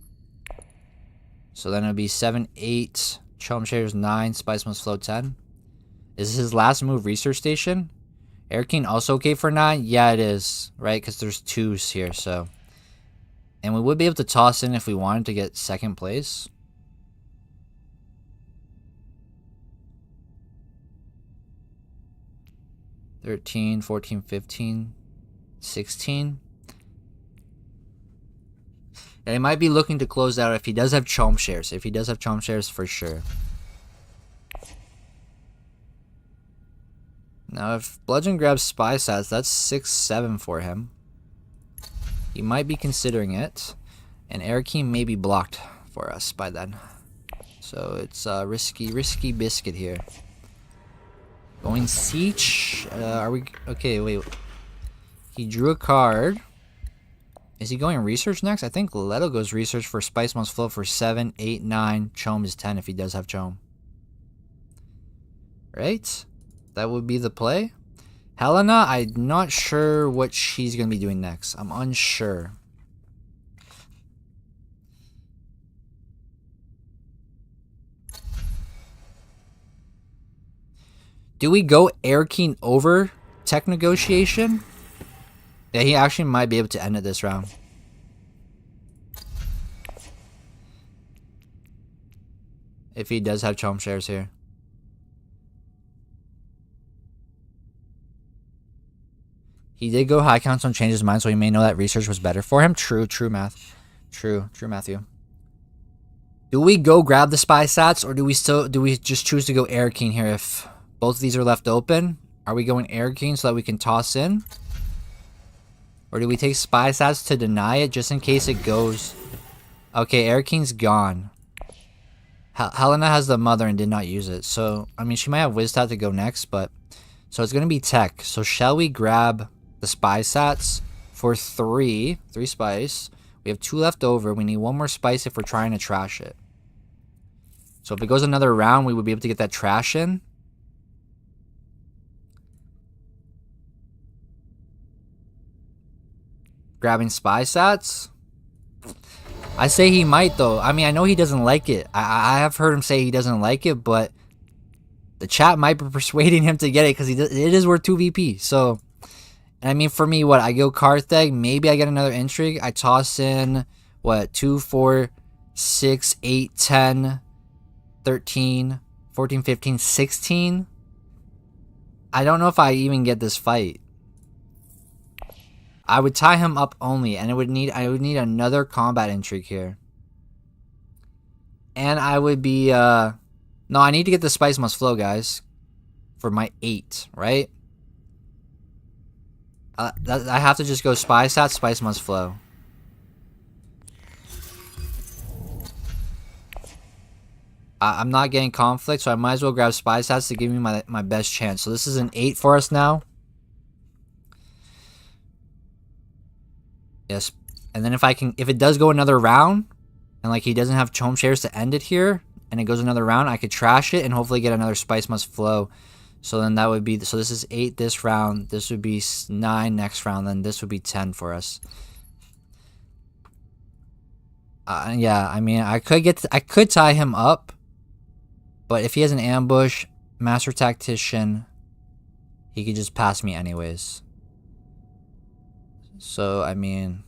So then it'll be 7, 8, Chom shares 9, Spice must flow 10. Is his last move research station? Arakeen also okay for 9? Yeah, it is, right? Because there's 2s here, so. And we would be able to toss in if we wanted to get second place. $13, $14, $15, $16. And he might be looking to close out if he does have Chom shares. If he does have Chom shares, for sure. Now, if Bludgeon grabs Spy Sats, that's 6, 7 for him. He might be considering it. And Arakeen may be blocked for us by then. So it's risky biscuit here. Going Siege. Are we... Okay, wait. He drew a card. Is he going research next? I think Leto goes research for Spice Must Flow for 7, 8, 9. Chom is 10 if he does have Chom. Right? That would be the play. Helena, I'm not sure what she's going to be doing next. I'm unsure. Do we go Arakeen over tech negotiation? Yeah, he actually might be able to end it this round. If he does have Chom shares here. He did go high council and change his mind, so he may know that research was better for him. True math. True, Matthew. Do we go grab the spy sats, or do we just choose to go Arakeen here if both of these are left open? Are we going Arakeen so that we can toss in? Or do we take spy sats to deny it just in case it goes? Okay, Arakeen's gone. Helena has the mother and did not use it. So, I mean, she might have Wiztat to go next, but... So it's going to be tech. So shall we grab the spy sats for 3 spice? We have 2 left over. We need 1 more spice if we're trying to trash it. So if it goes another round, we would be able to get that trash in. Grabbing spy sats. I say he might though. I mean, I know he doesn't like it. I have heard him say he doesn't like it, but the chat might be persuading him to get it because it is worth 2 VP. So, and I mean, for me, what, I go Karthag, maybe I get another intrigue. I toss in, what, 2, 4, 6, 8, 10, 13, 14, 15, 16. I don't know if I even get this fight. I would tie him up only, and I would need another combat intrigue here. And I would be, no, I need to get the Spice Must Flow, guys. For my 8, right? I have to just go Spy Sat, Spice Must Flow. I'm not getting conflict, so I might as well grab Spy Sats to give me my best chance. So this is an 8 for us now. Yes, and then if it does go another round, and like he doesn't have Chom shares to end it here, and it goes another round, I could trash it and hopefully get another Spice Must Flow. So then that would be, so this is 8 this round, this would be 9 next round, then this would be 10 for us. Yeah, I mean, I could tie him up, but if he has an ambush, Master Tactician, he could just pass me anyways. So, I mean,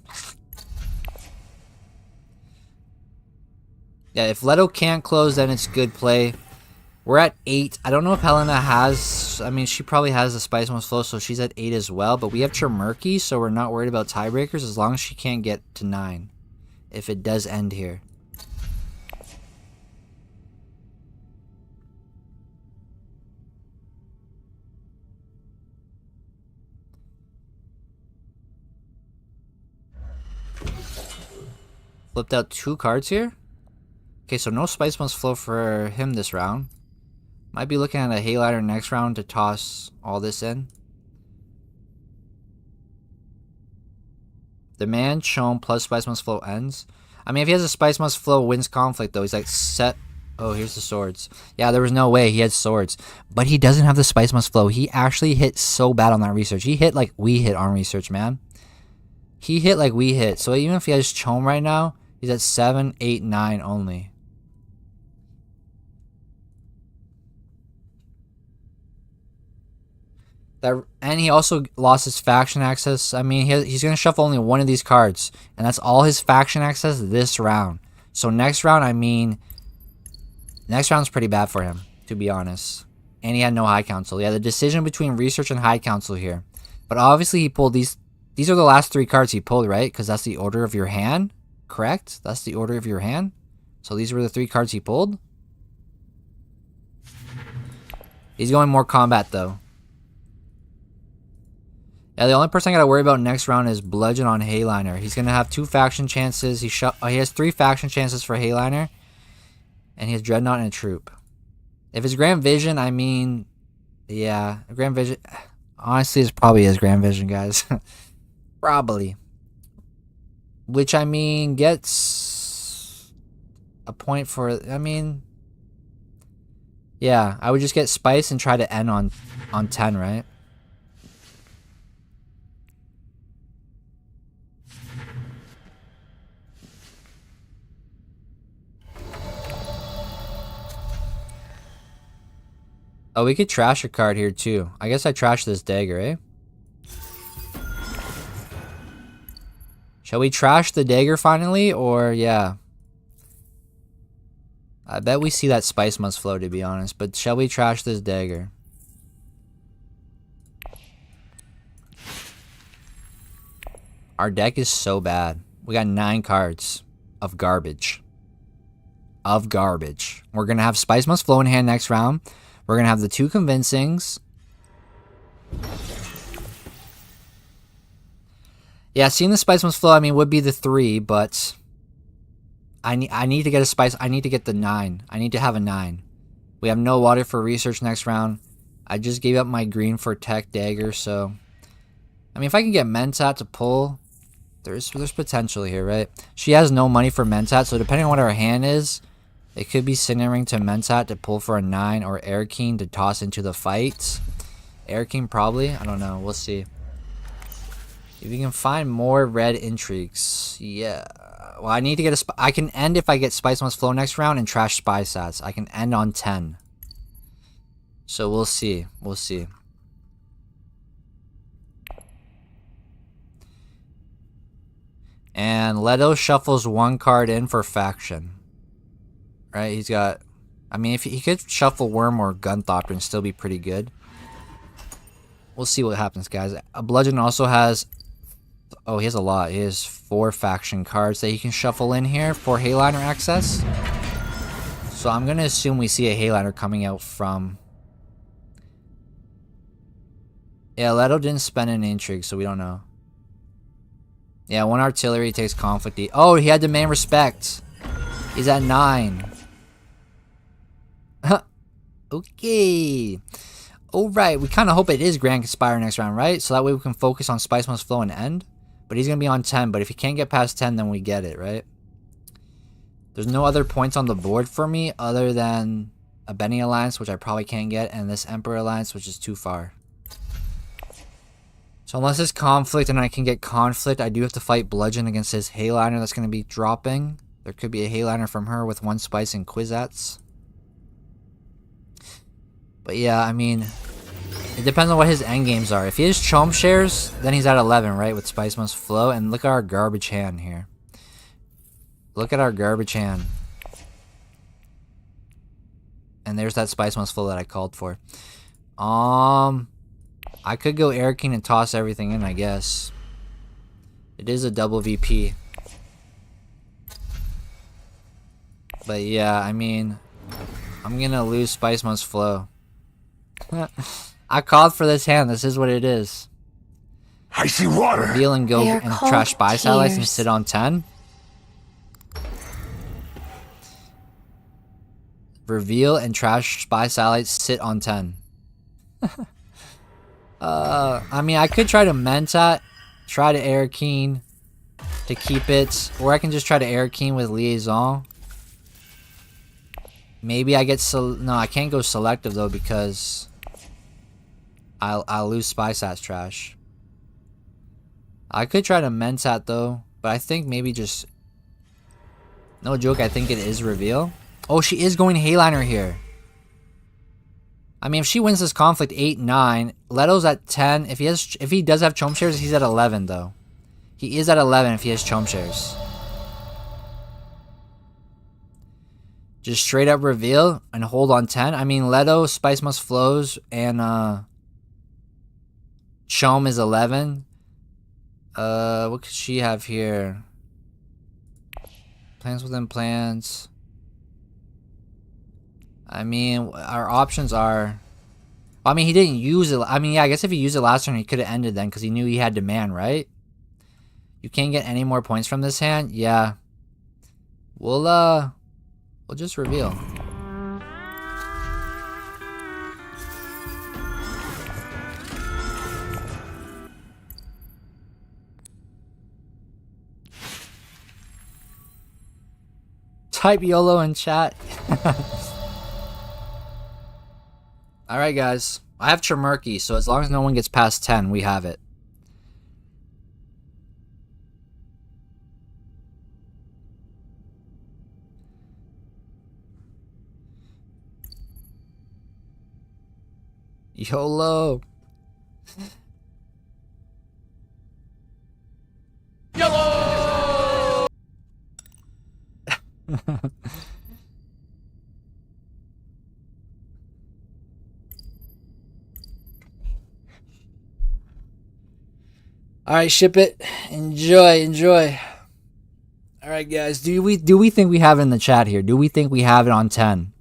yeah, if Leto can't close, then it's good play. We're at 8. I don't know if Helena has, I mean, she probably has the Spice Must Flow, so she's at 8 as well. But we have Chimurky, so we're not worried about tiebreakers as long as she can't get to 9. If it does end here. Flipped out 2 cards here. Okay, so no Spice Must Flow for him this round. Might be looking at a Hayliner next round to toss all this in. Demand shown plus Spice Must Flow ends. I mean, if he has a Spice Must Flow wins conflict, though, he's like set. Oh, here's the swords. Yeah, there was no way he had swords. But he doesn't have the Spice Must Flow. He actually hit so bad on that research. He hit like we hit on research, man. He hit like we hit. So even if he has Chom right now, he's at 7, 8, 9 only. And he also lost his faction access. I mean, he's going to shuffle only one of these cards. And that's all his faction access this round. So next round, I mean, next round's pretty bad for him, to be honest. And he had no High Council. Yeah, the decision between Research and High Council here. But obviously he pulled these. These are the last 3 cards he pulled, right? Because that's the order of your hand. Correct? That's the order of your hand. So these were the 3 cards he pulled. He's going more combat, though. Yeah, the only person I gotta worry about next round is Bludgeon on Hayliner. He's gonna have 2 faction chances. He has 3 faction chances for Hayliner. And he has Dreadnought and a Troop. If it's Grand Vision, I mean, yeah, Grand Vision. Honestly, it's probably his Grand Vision, guys. Probably. Which, I mean, gets a point for, I mean, yeah, I would just get Spice and try to end on 10, right? Oh, we could trash a card here too. I guess I trashed this dagger, eh? Shall we trash the dagger finally, or yeah? I bet we see that Spice Must Flow, to be honest, but shall we trash this dagger? Our deck is so bad. We got 9 cards of garbage. Of garbage. We're gonna have Spice Must Flow in hand next round. We're going to have the 2 Convincings. Yeah, seeing the Spice Must Flow, I mean, would be the 3, but I need to get a Spice. I need to get the 9. I need to have a 9. We have no water for Research next round. I just gave up my green for Tech Dagger, so I mean, if I can get Mentat to pull, there's potential here, right? She has no money for Mentat, so depending on what her hand is, it could be Signaling to Mentat to pull for a 9 or Air King to toss into the fight. Air King probably. I don't know. We'll see. If we can find more red intrigues. Yeah. Well, I need to get a... I can end if I get Spice Must Flow next round and trash Spy Sats. I can end on 10. So we'll see. We'll see. And Leto shuffles 1 card in for faction. Right, he's got... I mean, if he could shuffle Worm or Gunthopter and still be pretty good. We'll see what happens, guys. A Bludgeon also has... Oh, he has a lot. He has 4 faction cards that he can shuffle in here for Hayliner access. So I'm going to assume we see a Hayliner coming out from... Yeah, Leto didn't spend an intrigue, so we don't know. Yeah, 1 artillery takes conflict. Oh, he had Demand Respect. He's at 9. Okay. Alright, we kind of hope it is Grand Conspire next round, right? So that way we can focus on Spice Must Flow and end. But he's going to be on 10. But if he can't get past 10, then we get it, right? There's no other points on the board for me other than a Benny Alliance, which I probably can't get, and this Emperor Alliance, which is too far. So unless it's conflict and I can get conflict, I do have to fight Bludgeon against his Hayliner that's going to be dropping. There could be a Hayliner from her with 1 spice and Kwisatz. But yeah, I mean, it depends on what his endgames are. If he has Chomp shares, then he's at 11, right? With Spice Must Flow. And look at our garbage hand here. Look at our garbage hand. And there's that Spice Must Flow that I called for. I could go Air King and toss everything in, I guess. It is a double VP. But yeah, I mean, I'm gonna lose Spice Must Flow. I called for this hand. This is what it is. I see water. Reveal and go and trash buy satellites and sit on 10. Reveal and trash spy satellites, sit on 10. I mean, I could try to Mentat, try to Air Keen to keep it, or I can just try to Air Keen with Liaison. Maybe I get no, I can't go selective though because I'll lose Spy Sats trash. I could try to Mentat though, but I think maybe just no joke. I think it is reveal. Oh, she is going Hayliner here. I mean, if she wins this conflict 8-9, Leto's at 10. If he does have Chomp shares, he's at 11 though. He is at 11 if he has Chomp shares. Just straight up reveal and hold on 10. I mean, Leto, Spice Must Flows, and Chom is 11. What could she have here? Plans within plans. I mean, our options are... I mean, he didn't use it. I mean, yeah, I guess if he used it last turn, he could have ended then because he knew he had demand, right? You can't get any more points from this hand? Yeah. We'll just reveal. Type YOLO in chat. Alright guys, I have Chimurky, so as long as no one gets past 10, we have it. YOLO! YOLO! Alright, ship it. Enjoy, enjoy. Alright guys, do we think we have it in the chat here? Do we think we have it on 10?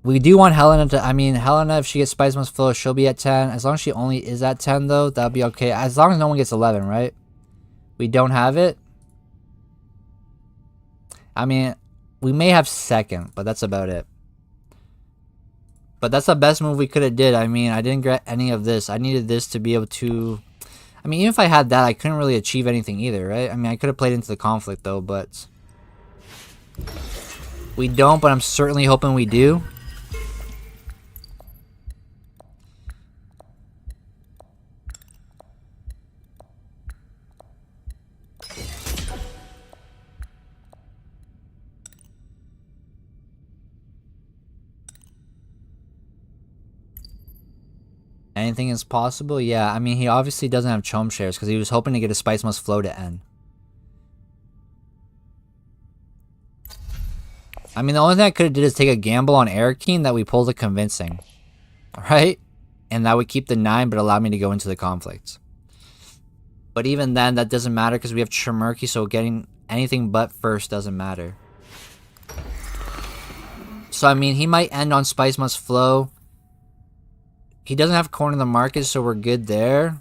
We do want Helena to, I mean, Helena, if she gets Spice Must Flow, she'll be at 10. As long as she only is at 10 though, that'll be okay. As long as no one gets 11, right? We don't have it. I mean, we may have second, but that's about it. But that's the best move we could have did. I mean, I didn't get any of this. I needed this to be able to... I mean, even if I had that, I couldn't really achieve anything either, right? I mean, I could have played into the conflict, though, but... We don't, but I'm certainly hoping we do. Anything is possible? Yeah, I mean, he obviously doesn't have Chomp shares because he was hoping to get a Spice Must Flow to end. I mean, the only thing I could have did is take a gamble on Air Keen that we pulled a convincing. Right? And that would keep the 9 but allow me to go into the conflict. But even then, that doesn't matter because we have Chimurky, so getting anything but first doesn't matter. So, I mean, he might end on Spice Must Flow. He doesn't have corner in the market, so we're good there.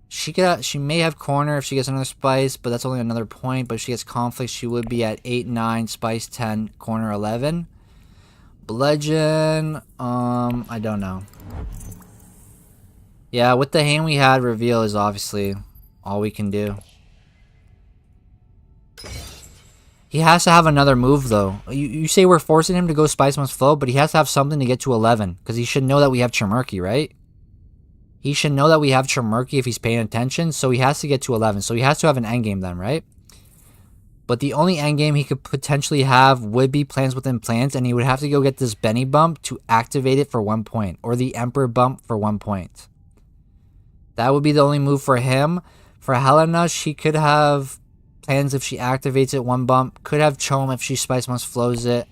She may have corner if she gets another spice, but that's only another point. But if she gets conflict, she would be at 8, 9, spice 10, corner 11. Bludgeon, I don't know. Yeah, with the hand we had, reveal is obviously all we can do. He has to have another move, though. You say we're forcing him to go Spice Must Flow, but he has to have something to get to 11. Because he should know that we have Chimurky, right? He should know that we have Chimurky if he's paying attention. So he has to get to 11. So he has to have an endgame then, right? But the only endgame he could potentially have would be Plans Within Plans. And he would have to go get this Benny Bump to activate it for 1 point. Or the Emperor Bump for 1 point. That would be the only move for him. For Helena, she could have Plans if she activates it 1 bump. Could have Chom if she Spice Must Flows it.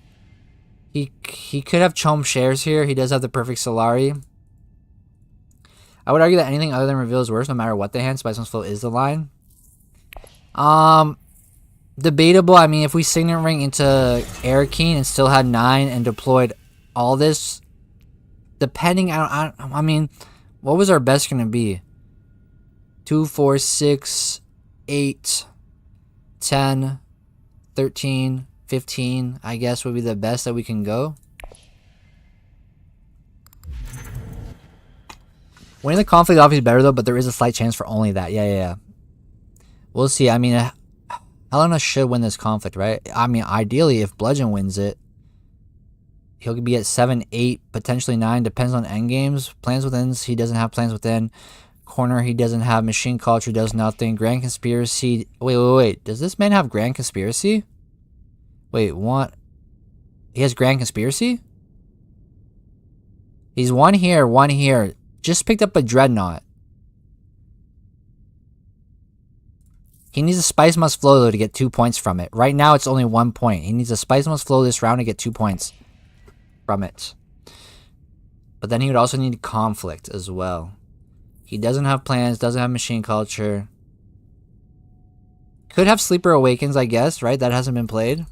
He could have Chom shares here. He does have the perfect Solari. I would argue that anything other than Reveal is worse, no matter what they hand. Spice Must Flow is the line. Debatable. I mean, if we Signet Ring into Arakeen and still had 9 and deployed all this, depending, I mean, what was our best going to be? 2, 4, 6, 8, 10, 13, 15, I guess would be the best that we can go. Winning the conflict obviously better though, but there is a slight chance for only that. Yeah. We'll see. I mean, Helena should win this conflict, right? I mean, ideally, if Bludgeon wins it, he'll be at 7, 8, potentially 9. Depends on endgames. Plans Within, he doesn't have Plans Within. Corner, he doesn't have. Machine Culture does nothing. Grand Conspiracy. Wait. Does this man have Grand Conspiracy? Wait, what? He has Grand Conspiracy? He's 1 here, 1 here. Just picked up a Dreadnought. He needs a Spice Must Flow, though, to get 2 points from it. Right now, it's only 1 point. He needs a Spice Must Flow this round to get 2 points from it. But then he would also need Conflict as well. He doesn't have Plans, doesn't have Machine Culture. Could have Sleeper Awakens, I guess, right? That hasn't been played.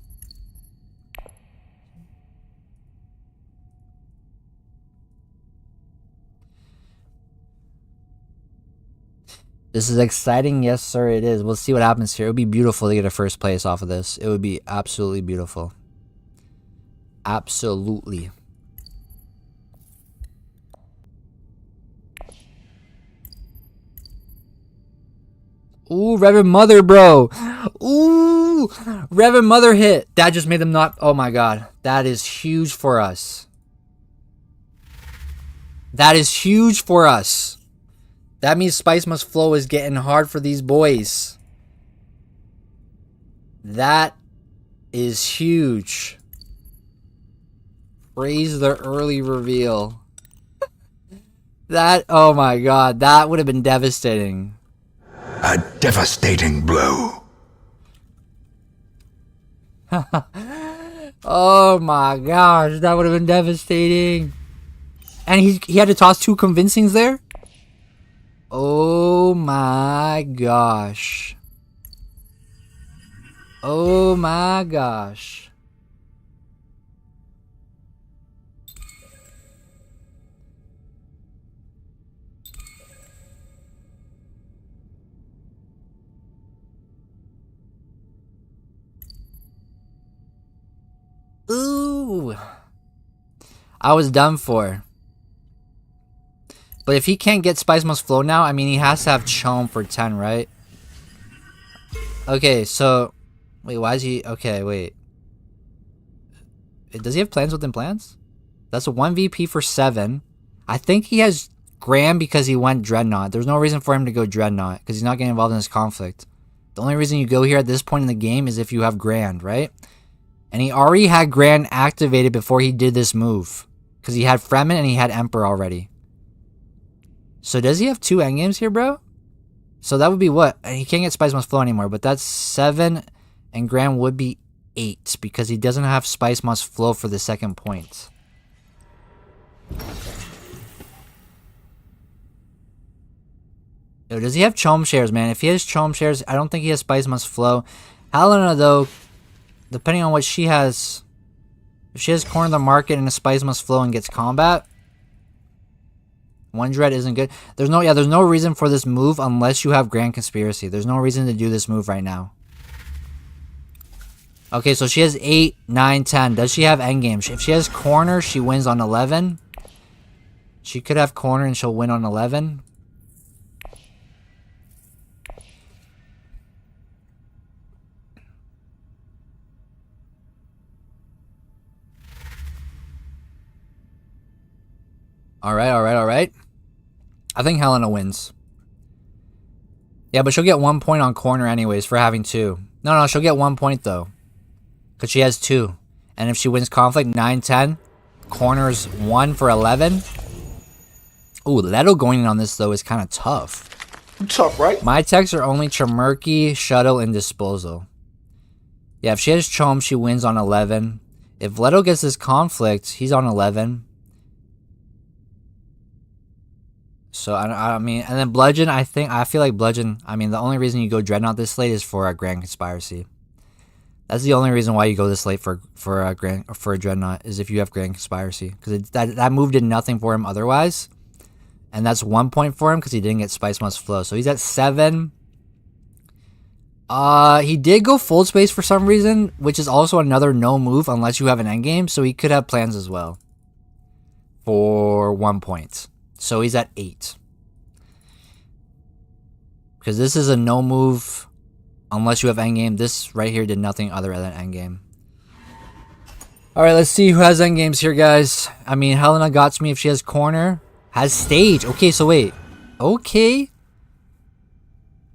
This is exciting. Yes, sir, it is. We'll see what happens here. It would be beautiful to get a first place off of this. It would be absolutely beautiful. Absolutely. Ooh, Reverend Mother, bro. Ooh, Reverend Mother hit. That just made them not... Oh, my God. That is huge for us. That is huge for us. That means Spice Must Flow is getting hard for these boys. That is huge. Praise the early reveal. That... Oh, my God. That would have been devastating. A devastating blow. Oh my gosh, that would have been devastating. And he had to toss 2 convincings there? Oh my gosh. Oh my gosh. Ooh. I was done for. But if he can't get Spice Must Flow now, I mean, he has to have Chom for 10, right? Okay, so... Wait, why is he... Okay, wait. Does he have Plans Within Plans? That's a 1 VP for 7. I think he has Graham because he went Dreadnought. There's no reason for him to go Dreadnought because he's not getting involved in this conflict. The only reason you go here at this point in the game is if you have Grand, right? And he already had Grand activated before he did this move. Because he had Fremen and he had Emperor already. So does he have 2 endgames here, bro? So that would be what? He can't get Spice Must Flow anymore. But that's 7 and Grand would be 8. Because he doesn't have Spice Must Flow for the second point. Yo, does he have Chom shares, man? If he has Chom shares, I don't think he has Spice Must Flow. Helena, though... Depending on what she has, if she has Corner the Market and a Spice Must Flow and gets combat, 1 Dread isn't good. There's no reason for this move unless you have Grand Conspiracy. There's no reason to do this move right now. Okay, so she has 8, 9, 10. Does she have endgame? If she has Corner, she wins on 11. She could have Corner and she'll win on 11. Alright. I think Helena wins. Yeah, but she'll get 1 point on corner anyways for having 2. No, she'll get 1 point though. Because she has 2. And if she wins conflict, 9, 10. Corner's 1 for 11. Ooh, Leto going in on this though is kind of tough. Tough, right? My techs are only Chimurky, Shuttle, and Disposal. Yeah, if she has Chom, she wins on 11. If Leto gets this conflict, he's on 11. So, I mean, and then Bludgeon, I feel like Bludgeon, I mean, the only reason you go Dreadnought this late is for a Grand Conspiracy. That's the only reason why you go this late for a Dreadnought, is if you have Grand Conspiracy. Because that move did nothing for him otherwise. And that's 1 point for him because he didn't get Spice Must Flow. So he's at 7. He did go full space for some reason, which is also another no move unless you have an endgame. So he could have plans as well for 1 point. So he's at 8. Because this is a no move unless you have endgame. This right here did nothing other than endgame. Alright, let's see who has endgames here, guys. I mean, Helena got me if she has corner. Has stage. Okay, so wait. Okay.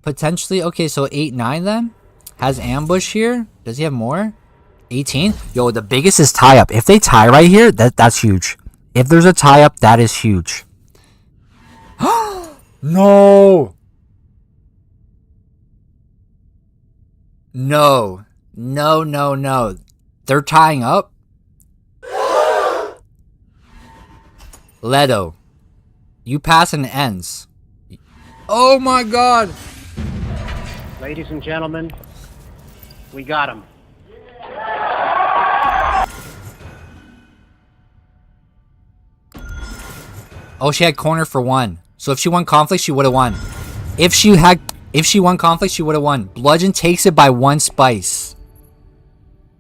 Potentially. Okay, so 8, 9 then. Has ambush here. Does he have more? 18. Yo, the biggest is tie up. If they tie right here, that's huge. If there's a tie up, that is huge. No. No. They're tying up. Leto. You pass and it ends. Oh my god. Ladies and gentlemen, we got him. Oh, she had corner for 1. So if she won conflict, she would have won. If she won conflict, she would have won. Bludgeon takes it by 1 spice.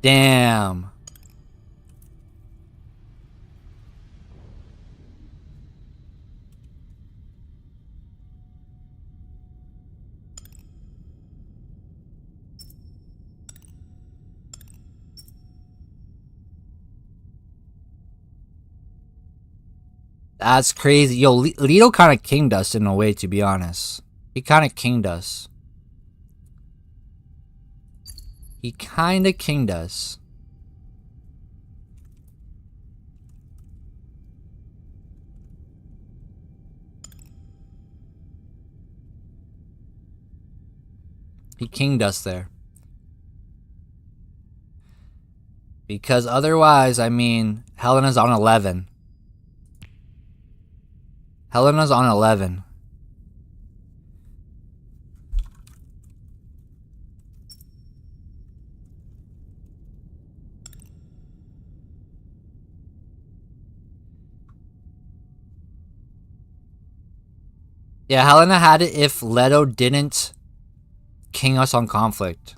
Damn. That's crazy. Yo, Leto kind of kinged us in a way, to be honest. He kind of kinged us. He kind of kinged us. He kinged us there. Because otherwise, I mean, Helena's on 11. Helena's on 11. Yeah, Helena had it if Leto didn't king us on conflict.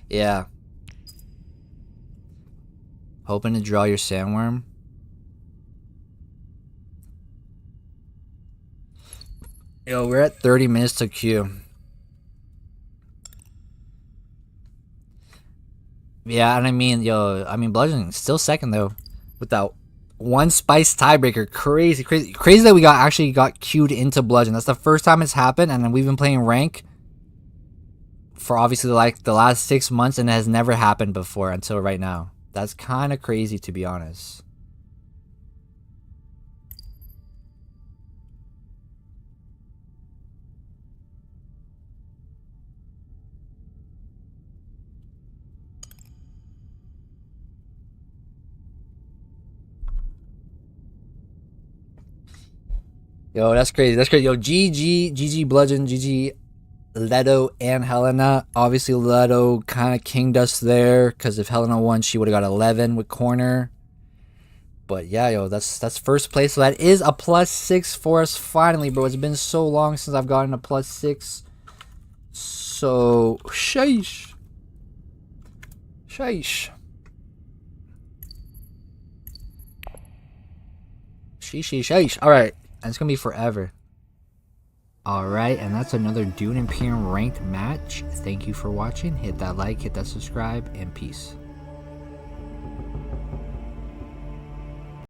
Yeah. Hoping to draw your sandworm. Yo, we're at 30 minutes to queue. Yeah, and I mean, Bludgeon still second though, with that 1 spice tiebreaker. Crazy that we actually got queued into Bludgeon. That's the first time it's happened, and then we've been playing rank for obviously like the last 6 months, and it has never happened before until right now. That's kind of crazy, to be honest. Yo, that's crazy. Yo, GG Bludgeon, GG Leto and Helena. Obviously, Leto kind of kinged us there, because if Helena won, she would have got 11 with corner. But yeah, yo, that's first place. So that is a +6 for us finally, bro. It's been so long since I've gotten a +6. So, sheesh. Sheesh. Sheesh. Alright. And it's gonna be forever. Alright, and that's another Dune Imperium ranked match. Thank you for watching. Hit that like, hit that subscribe, and peace.